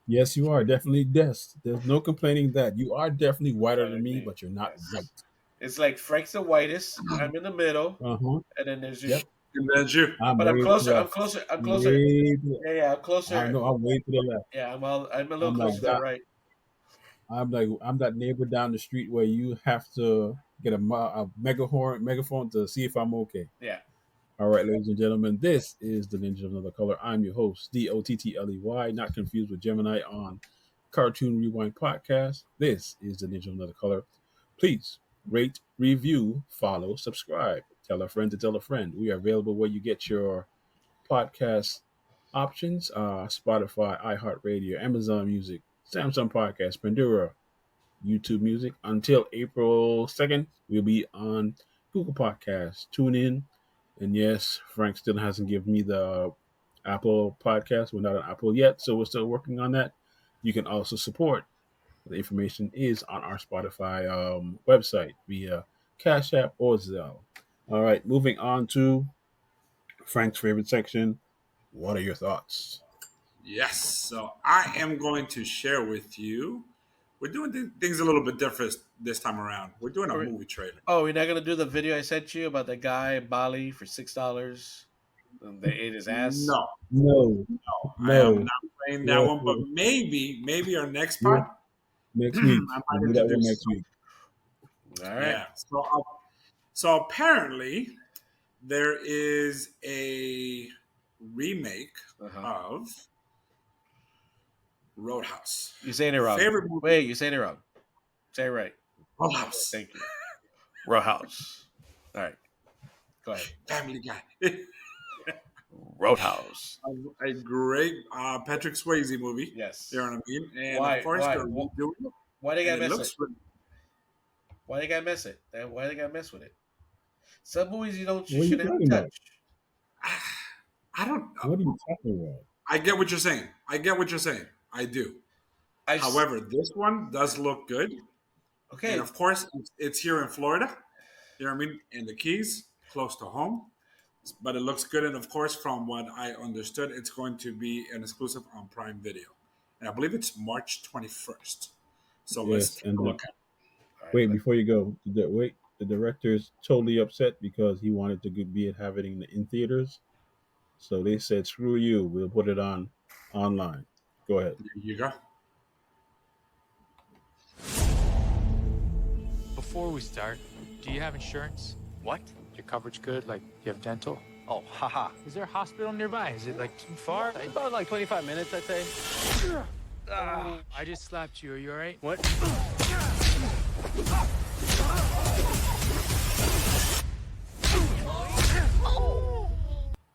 Yes, you are definitely. Yes, there's no complaining that you are definitely whiter Whiter than than me, me. but you're not white. Yes. It's like Frank's the whitest. I'm in the middle, Uh huh. and then there's just. Yep. And that's you. I'm But I'm way to the closer. I'm left. closer. I'm closer. Way to the, Yeah, I'm I closer. know. I'm way to the left. Yeah, I'm a little I'm like closer to the that. right. I'm that neighbor down the street where you have to get a megaphone to see if I'm okay. Yeah. All right, ladies and gentlemen, this is the Ninja of Another Color. I'm your host, Dottley, not confused with Gemini on Cartoon Rewind Podcast. This is the Ninja of Another Color. Please rate, review, follow, subscribe. Tell a friend to tell a friend. We are available where you get your podcast options: Spotify, iHeartRadio, Amazon Music, Samsung Podcast, Pandora, YouTube Music. Until April 2nd, we'll be on Google Podcasts. Tune in. And yes, Frank still hasn't given me the Apple Podcast. We're not on Apple yet, so we're still working on that. You can also support. The information is on our Spotify website via Cash App or Zelle. All right, moving on to Frank's favorite section. What are your thoughts? Yes. So I am going to share with you. We're doing things a little bit different this time around. We're doing a Or- movie trailer. Oh, we're not gonna do the video I sent you about the guy in Bali for $6 and they ate his ass. No, No, I am no. not playing that Yeah, one. But maybe our next yeah. pod, Next I week. We'll might do that one introduce. next week. All right. Yeah. So apparently there is a remake Uh-huh. of Roadhouse. You're saying it wrong. Favorite movie? Wait, you're saying it wrong. Say it right. Roadhouse. Thank you. Roadhouse. All right. Go ahead. Family Guy. Roadhouse. A great Patrick Swayze movie. Yes. You know what I mean? And Why? of course Why? they're redoing it, Why they and gotta it mess it? looks really. Why they gotta mess it? Why they gotta mess with it? Some movies you What are you shouldn't have talking about? touched. I don't. What are you talking about? I get what you're saying. I do. I've s- However, this one does look good, and okay. of course it's here in Florida. You know what I mean? And the Keys, close to home. But it looks good, and of course, from what I understood, it's going to be an exclusive on Prime Video, and I believe it's March 21st. So let's Yes, take and a look at it. All right. wait before you go. Wait, the director's totally upset because he wanted to have it in theaters. So they said, "Screw you. We'll put it on online." Go ahead. There you go. Before we start, do you have insurance? What? Your coverage good? Like, you have dental? Oh, haha. Is there a hospital nearby? Is it, like, too far? About like 25 minutes, I'd say. I just slapped you. Are you all right? What?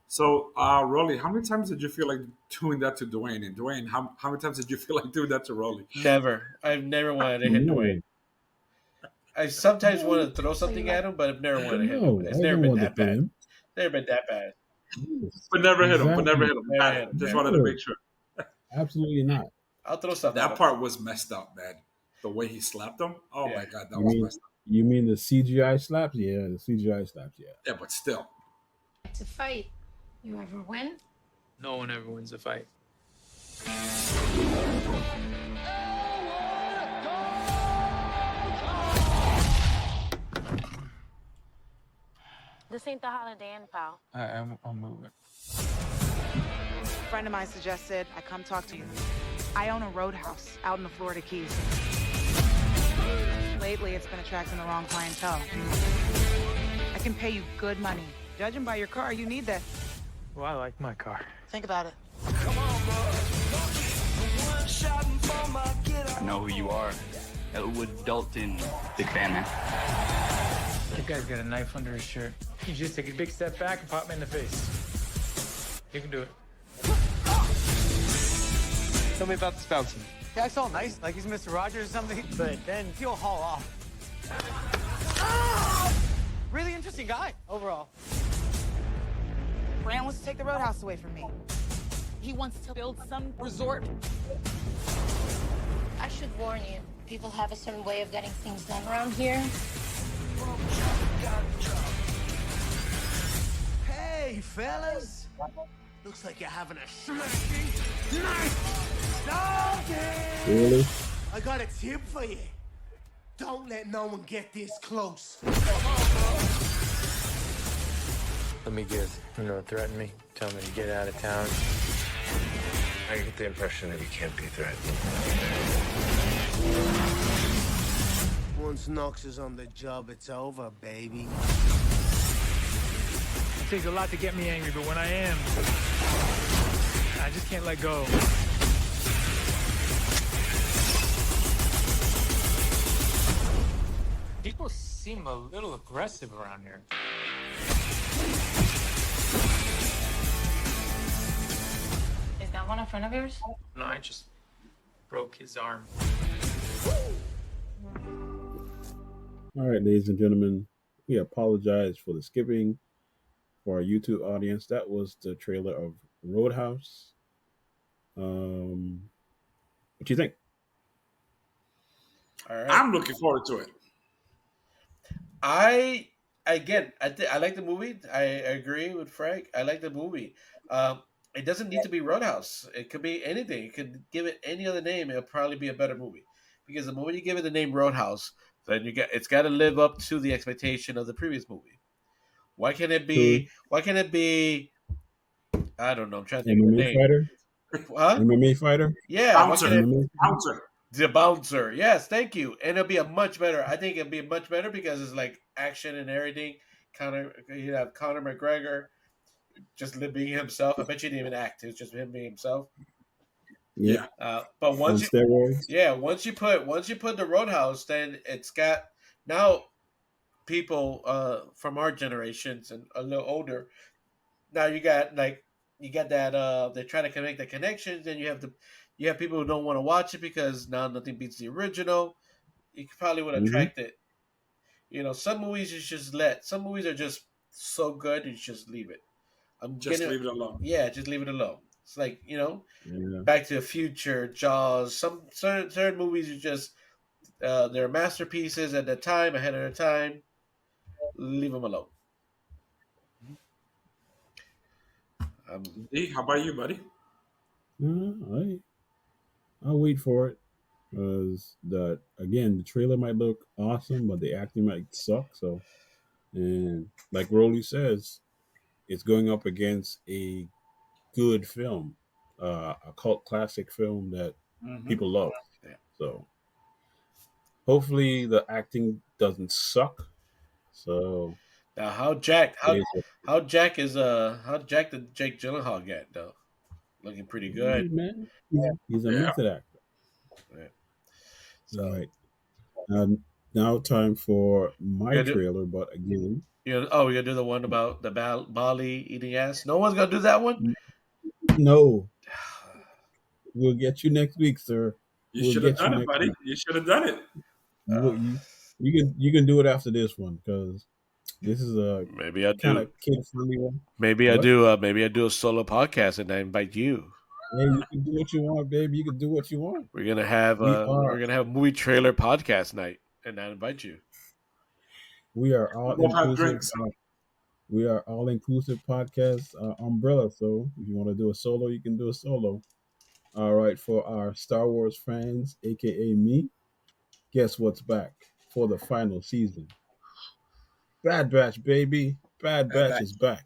So, Rolly, how many times did you feel like doing that to Dwayne? And Dwayne, how many times did you feel like doing that to Rolly? Never. I've never wanted to hit No, Dwayne. I sometimes no, want to throw something at him, but I've never wanted to hit him. no. It's I never don't been want to that throw bad. him. Never been that bad. Yes, But never hit him. But never exactly. hit him. Never Got hit it. him. Just Never. wanted to No, make sure. absolutely not. I'll throw stuff at That him. part was messed up, man. The way he slapped him. Oh Yeah. my god, that You was mean messed up. you mean the CGI slaps? Yeah, the CGI slaps. Yeah. Yeah, but still. To fight. You ever win? No one ever wins a fight. This ain't the Holiday Inn, pal. I'm moving. A friend of mine suggested I come talk to you. I own a roadhouse out in the Florida Keys. Lately, it's been attracting the wrong clientele. I can pay you good money. Judging by your car, you need that. Well, I like my car. Think about it. I know who you are. Elwood Dalton. Big fan, man. That guy's got a knife under his shirt. You just take a big step back and pop me in the face. You can do it. Tell me about this bouncer. Yeah, it's all nice, like he's Mr. Rogers or something, but then he'll haul off. Really interesting guy, overall. Brand wants to take the roadhouse away from me. He wants to build some resort. I should warn you. People have a certain way of getting things done around here. Hey, fellas. Looks like you're having a smashing night. Starting. Really? I got a tip for you. Don't let no one get this close. Let me guess. Threaten me. Tell me to get out of town. I get the impression that you can't be threatened. Once Knox is on the job, it's over, baby. It takes a lot to get me angry, but when I am, I just can't let go. People seem a little aggressive around here. Is that one in front of yours? No, I just broke his arm. All right, ladies and gentlemen, we apologize for the skipping for our YouTube audience. That was the trailer of Roadhouse. What do you think? All right. I'm looking forward to it. I like the movie. I agree with Frank. I like the movie. it doesn't need to be Roadhouse. It could be anything. You could give it any other name. It'll probably be a better movie. Because the moment you give it the name Roadhouse, then it's got to live up to the expectation of the previous movie. Why can't it True. be? Why can't it be? I don't know. I'm trying to think of the MMA name. fighter. Huh? MMA fighter. Yeah. Why can't Bouncer. it? MMA. Bouncer. The Bouncer. Yes, thank you. And it'll be a much better. I think it'll be much better because it's like action and everything. You have Conor McGregor just being himself. I bet you didn't even act. It was just him being himself. Yep. Yeah. But On steroids. once you put the Roadhouse, then it's got now people from our generations and a little older. Now you got that they're trying to make the connections, and you have people who don't want to watch it because now nothing beats the original. You probably would Mm-hmm. attract it. Some movies some movies are just so good you just leave it. Just leave it alone. Yeah, just leave it alone. It's like, Yeah. Back to the Future, Jaws, some certain movies are just they're masterpieces at the time, ahead of their time. Leave them alone. D, how about you, buddy? I'll wait for it because the trailer might look awesome, but the acting might suck. So, and like Rolly says, it's going up against a good film, a cult classic film that Mm-hmm. people love. Yeah. So hopefully the acting doesn't suck. So Now, it is how Jack did Jake Gyllenhaal get though? Looking pretty good. man. He's a Yeah. method actor. Yeah. All So right. Now time for my you trailer, but again, we're gonna do the one about the Bali eating ass. No one's gonna do that one. no, we'll get you next week, sir. You We'll should have get you done it, next buddy. week. You should have done it. You, you, you can do it after this one because this is a Maybe I kind do. of kid friendly one. Maybe I What? do. Maybe I do a solo podcast and I invite you. Hey, you can do what you want, baby. You can do what you want. We're gonna have We are a movie trailer podcast night, and I invite you. we are all We'll have inclusive. drinks. We are all inclusive podcast umbrella. So if you want to do a solo, you can do a solo. All right, for our Star Wars fans, aka me, guess what's back for the final season? Bad Batch, baby. Bad Batch is back.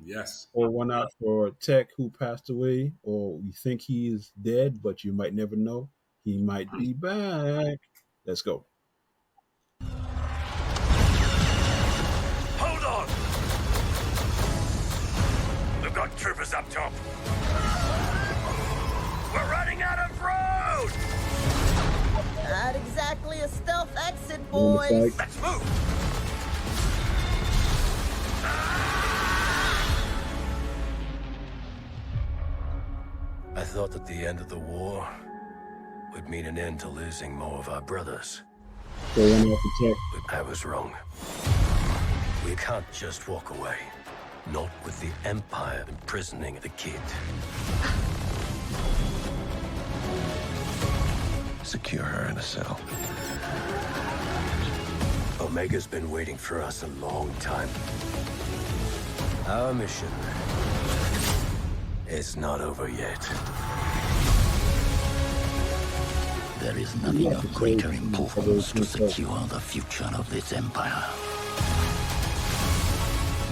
Yes. Or one out for Tech, who passed away, or you think he is dead, but you might never know. He might be back. Let's go. Hold on! They've got troopers up top. We're running out of road! Not exactly a stealth exit, On the boys. side. Let's move! I thought that the end of the war would mean an end to losing more of our brothers. So one out for Tech. But I was wrong. We can't just walk away. Not with the Empire imprisoning the kid. Secure her in a cell. Omega's been waiting for us a long time. Our mission is not over yet. There is nothing of greater importance to secure the future of this empire.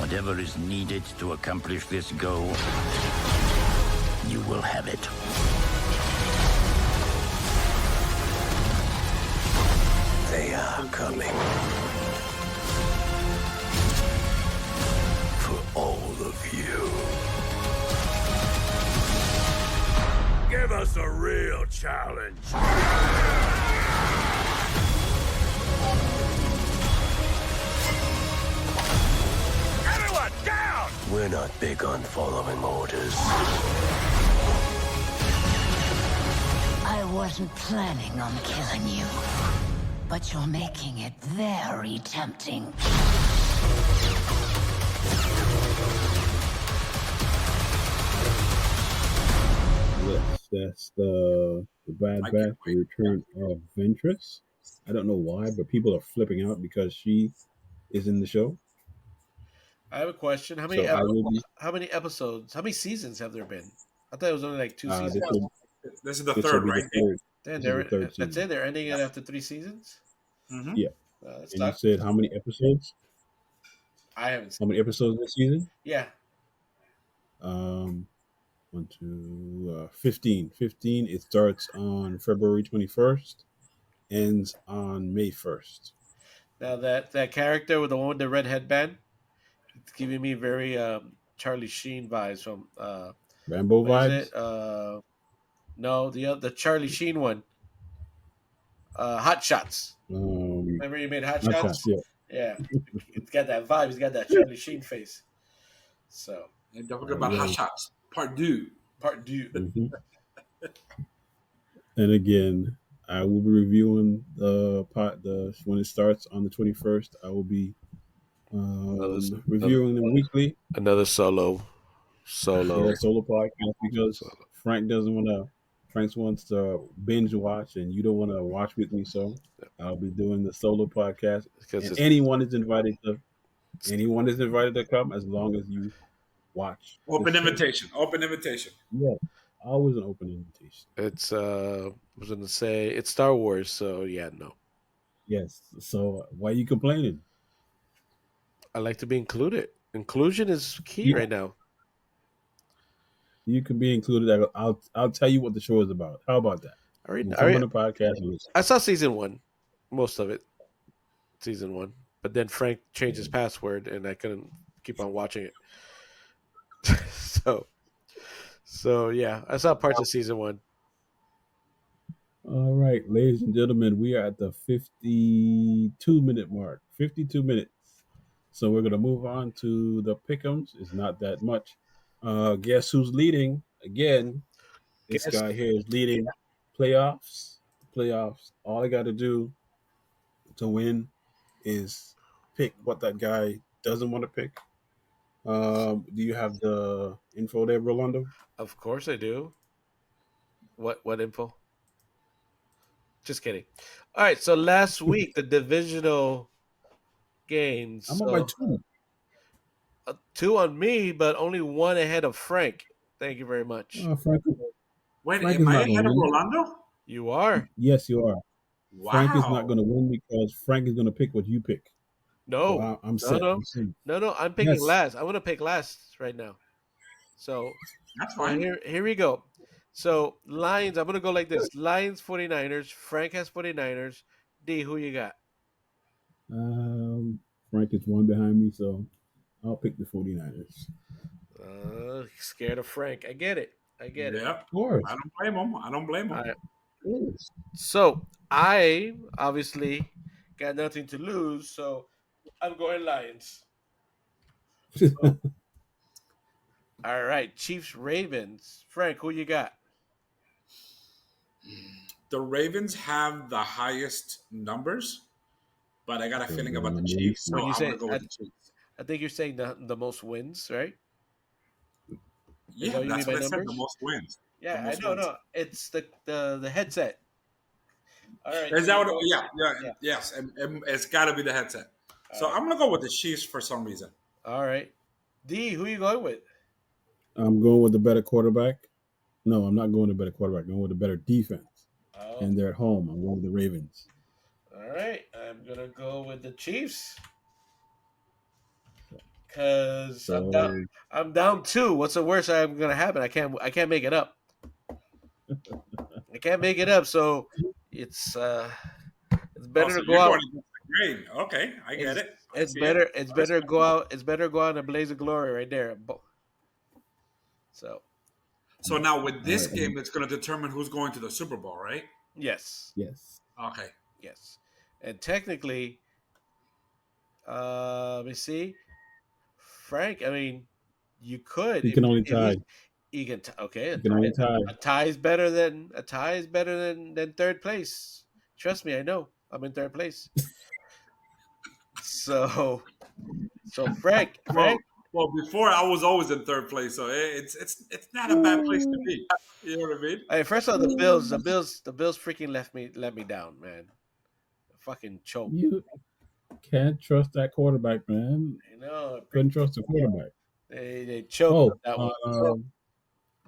Whatever is needed to accomplish this goal, you will have it. They are coming. For all of you. Give us a real challenge. Everyone, down! We're not big on following orders. I wasn't planning on killing you, but you're making it very tempting. Yes, that's the Bad Batch, the return of Ventress. I don't know why, but people are flipping out because she is in the show. I have a question. So I will be. How many episodes? How many seasons have there been? I thought it was only like two This seasons. will This is the this will third, be the right? third. Then This is the third that's season. it. They're ending it after 3 seasons. Mm-hmm. Yeah. That And you sucks. said how many episodes? I haven't. How many episodes this season? Yeah. Um, 15. 15. It starts on February 21st, ends on May 1st. Now that character with the one with the red headband, it's giving me very Charlie Sheen vibes from Rambo what is vibes. it? No, the Charlie Sheen one. Hot Shots. Remember you made Hot Not shots. Shots? Yeah. Yeah. It's got that vibe. It's got that Charlie Sheen face. So And don't forget All about Hot right. Shots Part 2. part two. Mhm. And again, I will be reviewing the pot. The when it starts on the 21st, I will be Another, reviewing them weekly. another solo. Yeah, solo podcast because Frank doesn't want to. Frank wants to binge watch, and you don't want to watch with me. So I'll be doing the solo podcast, Because and it's anyone is invited to. Anyone is invited to come as long as you watch the Open show. invitation. Open invitation. Yeah, always an open invitation. it's I was gonna say it's Star Wars, so yeah, no. Yes. So why are you complaining? I like to be included. Inclusion is key You right now. you can be included. I'll tell you what the show is about. How about that? I already, You can I come already, on the podcast and listen. I saw season one, most of it, season one. But then Frank changed his password, and I couldn't keep on watching it. so, so yeah, I saw parts of season one. All right, ladies and gentlemen, we are at the 52-minute mark. 52 minutes. So we're gonna move on to the pickums. It's not that much. Guess who's leading again? This Guess guy here is leading playoffs. Playoffs. All I got to do to win is pick what that guy doesn't want to pick. Do you have the info there, Rolando? Of course I do. What info? Just kidding. All right, so last week the divisional games. I'm up by So two. two on me, but only one ahead of Frank. Thank you very much. Frank, Wait, Frank am is I not going ahead to of win. Rolando? You are. Yes, you are. Frank is not Wow. going to win because Frank is going to pick what you pick. So No, I'm no, set. no, I'm safe. no. I'm picking Yes. last. I want to pick last right now. So, That's so fine. here we go. So Lions, I'm gonna go like this: Lions, 49ers. Frank has 49ers. D, who you got? Frank is one behind me, so I'll pick the 49ers. Scared of Frank. I get it. I get it. Yep. Of course. I don't blame him. I don't blame him. All right. Of course. So I obviously got nothing to lose, so I'm going Lions. So, all right, Chiefs, Ravens. Frank, who you got? The Ravens have the highest numbers, but I got a So feeling the about the number one Chiefs, so When you I'm say, gonna go with the Chiefs. I think you're saying the most wins, right? Is that Yeah, what you mean that's by what I said. The numbers? most wins. The Yeah, I most know. wins. No, it's the headset. All right. Is So that you what? go. Yeah, yeah, Yeah. yes. And it's got to be the headset. All So right. I'm gonna go with the Chiefs for some reason. All right. D, who you going with? I'm going with the better quarterback. No, I'm not going with the better quarterback. I'm going with the better defense. Oh, And they're at home. I'm going with the Ravens. all right. I'm gonna go with the Chiefs because I'm down. So I'm down two. What's the worst I'm gonna happen? I can't make it up. I can't make it up. So it's it's Oh, better so to go you're out. going against the grain. Okay, I get It's it. I it's see it. better. It's better to go out. It's better to go out in a blaze of glory right there. So So now with all this right. game, it's going to determine who's going to the Super Bowl, right? yes, Yes. Okay. yes, and technically, let me see, Frank. I mean, you could You can only if tie. you can. Okay, You can only tie. a tie is better than third place. Trust me, I know. I'm in third place. So Frank, Well, well, before I was always in third place, so it's not a bad place to be. You know what I mean? Hey, first of all, the Bills freaking let me down, man. Fucking choke. You Can't trust that quarterback, man. You know, Couldn't trust the quarterback. they choked on Oh,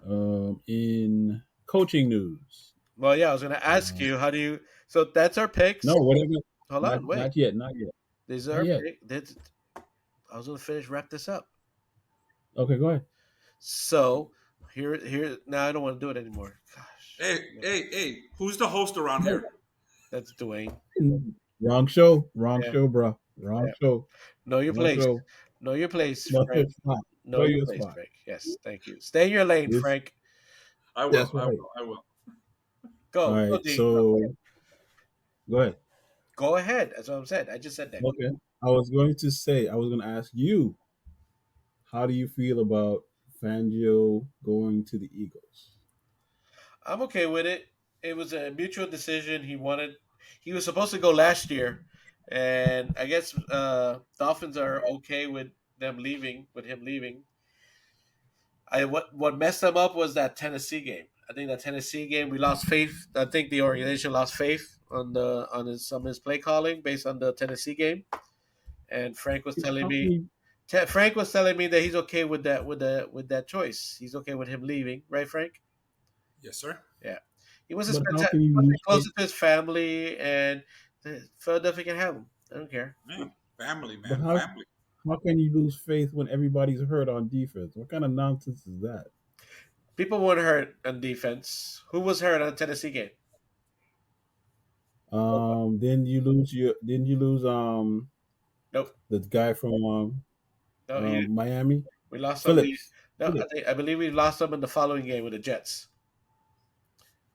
that one. in coaching news. Well, yeah, I was gonna ask Uh, you, how do you? So that's our picks. no, whatever. Hold Not on, wait. not yet. Not yet. These Not are yet. pick. I was gonna finish wrap this up. Okay, go ahead. So here. Now I don't want to do it anymore. Gosh, Hey, hey, hey! Who's the host around here? that's Dwayne. Wrong show. Wrong Yeah, show, bro. Wrong yeah. show. Know your Wrong place. show. Know your place, No, Frank. it's fine. Know Know your your place, spot. Frank. Yes, thank you. Stay in your lane, This. Frank. I will. That's I right. will. I will. All Go, right. D. Go. So go ahead. Go ahead. That's what I'm saying. I just said that. Okay. I was going to say. I was going to ask you. How do you feel about Fangio going to the Eagles? I'm okay with it. It was a mutual decision. He wanted. He was supposed to go last year, and I guess Dolphins are okay with them leaving. With him leaving, I what messed them up was that Tennessee game. I think that Tennessee game we lost faith. I think the organization lost faith on some of his play calling based on the Tennessee game. And How can you? Frank was telling me that he's okay with that choice. He's okay with him leaving, right, Frank? Yes, sir. Yeah, he wants to But spend how time can he you wants to be lose closer faith? to his family, and Philadelphia can have him. I don't care. Man, family, But man, family. how can you lose faith when everybody's hurt on defense? What kind of nonsense is that? People weren't hurt on defense. Who was hurt on the Tennessee game? Nobody. Didn't you lose Nope. the guy from No, he. Miami, We lost some. Phillips. No, Phillips. I believe we lost them in the following game with the Jets.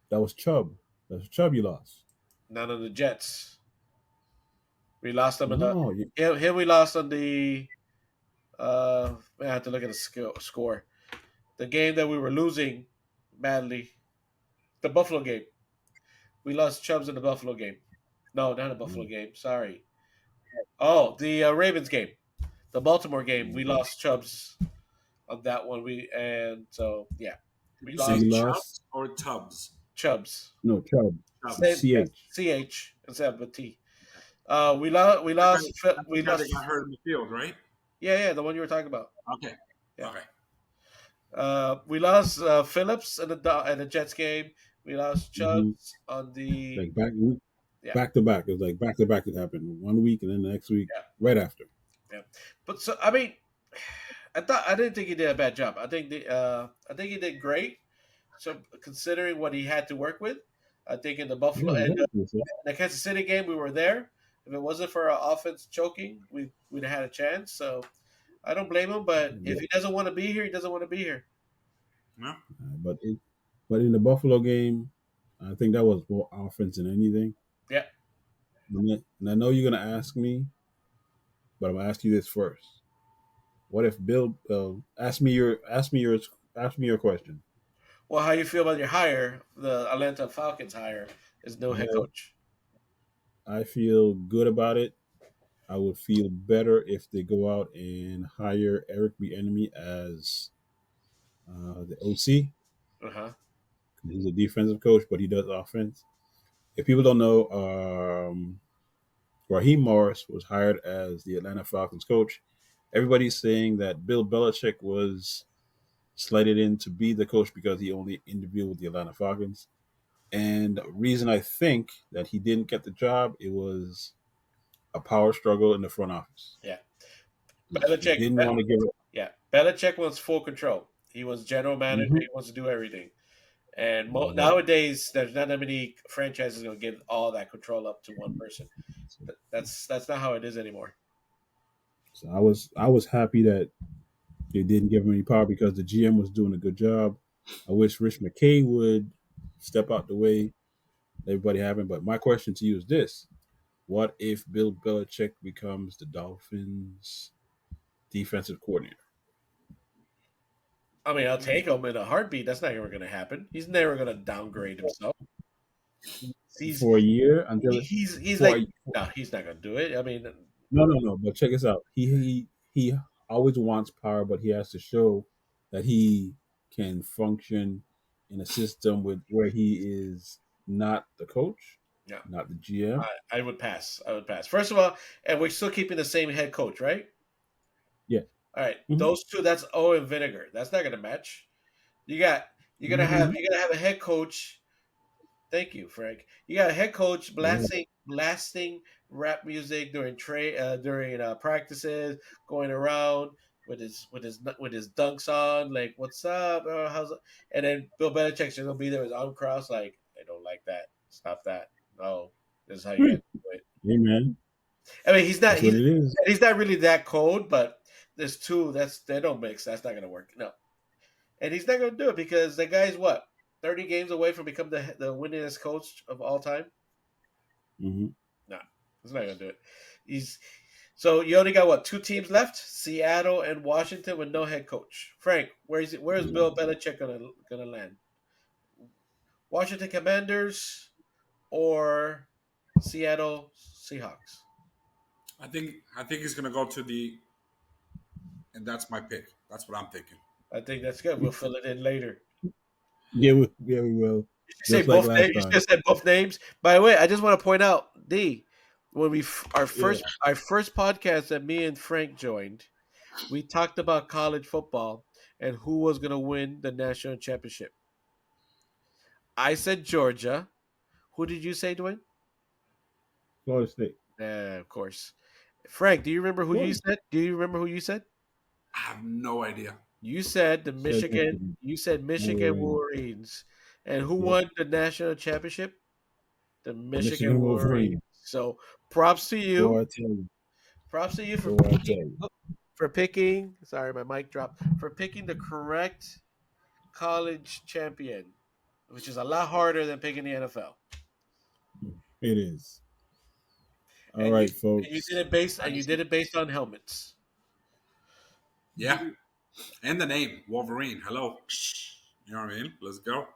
That was Chubb. That was Chubb you lost. None of the Jets. We lost them in the. No, you, Here we lost on the. I have to look at the score. The game that we were losing badly, the Buffalo game. We lost Chubbs in the Buffalo game. No, not the Buffalo game. Sorry. Oh, the Ravens game, the Baltimore game. We lost Chubbs on that one. Did We you so say lost you lost. Chubbs or Tubbs? Chubbs. No, Chubb. Chubbs. Same, yes, CH. CH instead of a T. We lost. We lost. That's the We guy lost. that got hurt in the field, right? Yeah, the one you were talking about. Okay. Yeah. Okay. We lost Phillips in the Jets game. We lost Hmm. Chubbs on the Like yeah, back to back. It was like back to back. It happened 1 week and then the next week yeah, right after. yeah. But so I mean, I didn't think he did a bad job. I think he did great. So considering what he had to work with, I think in the Buffalo Yeah, and exactly. So, the Kansas City game we were there. If it wasn't for our offense choking, we'd have had a chance. So I don't blame him. But if yeah. he doesn't want to be here, he doesn't want to be here. No. But in the Buffalo game, I think that was more offense than anything. Yeah. And I know you're gonna ask me, but I'm gonna ask you this first. What if Bill? Ask me your question. Well, how you feel about your hire, the Atlanta Falcons hire, as new head Well, coach? I feel good about it. I would feel better if they go out and hire Eric Bieniemy as the OC. Uh huh. He's a defensive coach, but he does offense. If people don't know, Raheem Morris was hired as the Atlanta Falcons coach. Everybody's saying that Bill Belichick was slated in to be the coach because he only interviewed with the Atlanta Falcons. And the reason I think that he didn't get the job, it was a power struggle in the front office. Yeah. He Belichick. didn't want to give it. Yeah. Belichick wants full control. He was general manager. Mhm. He wants to do everything. And Exactly. nowadays, there's not that many franchises going to give all that control up to one person. That's not how it is anymore. So I was happy that they didn't give him any power because the GM was doing a good job. I wish Rich McKay would step out the way everybody having. But my question to you is this: what if Bill Belichick becomes the Dolphins' defensive coordinator I mean, I'll take him in a heartbeat. That's not ever going to happen. He's never going to downgrade himself. He's for a year until he's for like a, no, he's not going to do it. I mean, no. But check this out. He always wants power, but he has to show that he can function in a system with where he is not the coach. Yeah, not the GM. I would pass. I would pass. First of all, and we're still keeping the same head coach, right? Yeah. All right, Mm-hmm. those two. That's O and Vinegar. That's not going to match. You got you're gonna have a head coach. Thank you, Frank. You got a head coach Yeah. blasting rap music during practices, going around with his dunks on, like "What's up? How's?" And then Bill Belichick's just gonna be there with his arm crossed, like, "I don't like that. Stop that. No, this is how you got to do it." Hey, man. I mean, he's not That's what it is. he's not really that cold, but there's two they don't mix. That's not gonna work. No, and he's not gonna do it because the guy's what 30 games away from becoming the winningest coach of all time. Mm-hmm. No, he's not gonna do it. He's so you only got what two teams left: Seattle and Washington with no head coach. Frank, where's Bill Belichick gonna land? Washington Commanders or Seattle Seahawks? I think he's gonna go to the, and that's my pick. That's what I'm thinking. I think that's good. We'll fill it in later. Yeah, we will. Say Just like both last names. You time. just said both names. By the way, I just want to point out, D, when our Yeah. first podcast that me and Frank joined, we talked about college football and who was going to win the national championship. I said Georgia. Who did you say, Dwayne? Florida State. Of course. Frank, do you remember who you Florida. said? Do you remember who you said? I have no idea. You said the Said Michigan. Michigan. You said Michigan Wolverines. And who Yeah. won the national championship? The Michigan Michigan Wolverines. Wolverine. So props to you. Boy, I tell you. Props to you for Boy, I tell you. picking. Sorry, my mic dropped. For picking the correct college champion, which is a lot harder than picking the NFL. It is. All And right, you folks. did it based on helmets. Yeah, and the name Wolverine. Hello, you know what I mean? Let's go.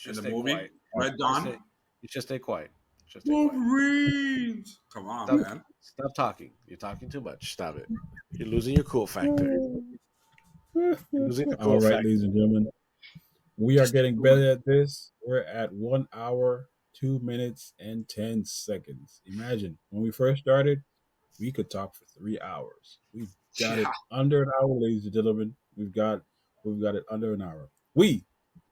In the movie, quiet. Red Dawn. You just stay quiet. Just stay quiet. Wolverines. Come on, man. Stop talking. You're talking too much. Stop it. You're losing your cool factor. All right, ladies and gentlemen. We are getting better at this. We're at 1 hour, 2 minutes, and 10 seconds. Imagine when we first started, we could talk for 3 hours. We've got it under an hour, ladies and gentlemen. We've got it under an hour. We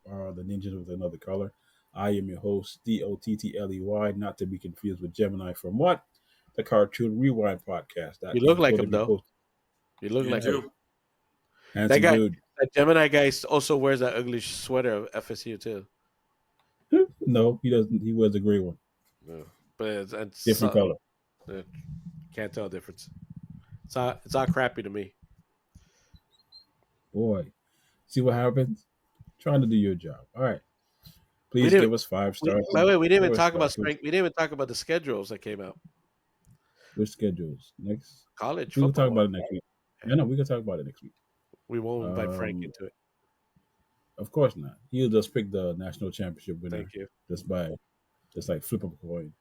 are the Ninjas with Another Color. I am your host, Dottley, not to be confused with Gemini from what? The Cartoon Rewind podcast. You look like him, though. You look like him. Handsome dude. That Gemini guy also wears that ugly sweater of FSU too. No, he doesn't. He wears a gray one. No, but it's different color. Can't tell the difference. It's all crappy to me. Boy, see what happens? Trying to do your job. All right. Please give us 5 stars. By the way, we didn't even talk about strength. We didn't even talk about the schedules that came out. Which schedules? Next college. We'll talk about it next week. No, we can talk about it next week. We won't invite Frank into it. Of course not. He'll just pick the national championship winner. Thank you. Just like flip up a coin.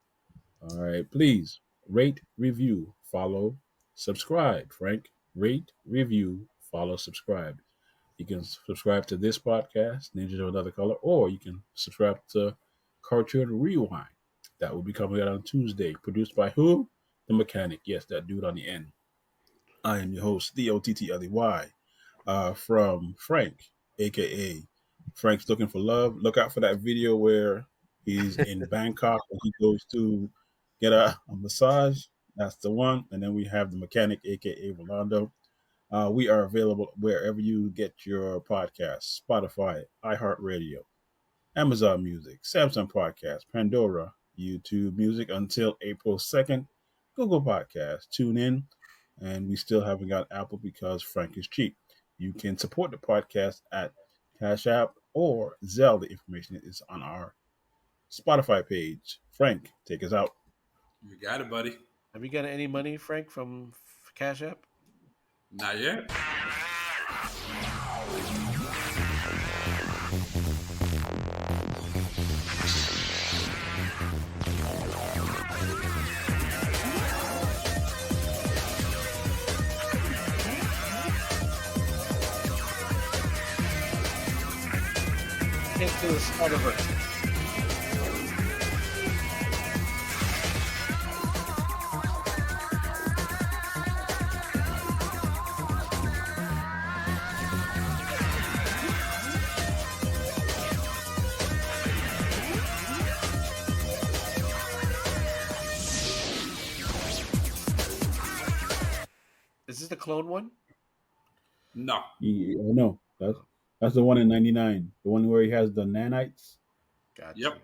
All right. Please rate, review, follow, subscribe. Frank, rate, review, follow, subscribe. You can subscribe to this podcast, Ninjas of Another Color, or you can subscribe to Cartoon Rewind. That will be coming out on Tuesday. Produced by who? The Mechanic. Yes, that dude on the end. I am your host, Dottley. From Frank, aka Frank's Looking for Love. Look out for that video where he's in Bangkok and he goes to get a massage. That's the one. And then we have the Mechanic, aka Rolando. We are available wherever you get your podcasts: Spotify, iHeartRadio, Amazon Music, Samsung Podcast, Pandora, YouTube Music until April 2nd, Google Podcasts. Tune in. And we still haven't got Apple because Frank is cheap. You can support the podcast at Cash App or Zelle. The information is on our Spotify page. Frank, take us out. You got it, buddy. Have you got any money, Frank, from Cash App? Not yet. Into the Spider-Verse. Is this the clone one? No. No, that's the one in '99. The one where he has the nanites. Gotcha. Yep.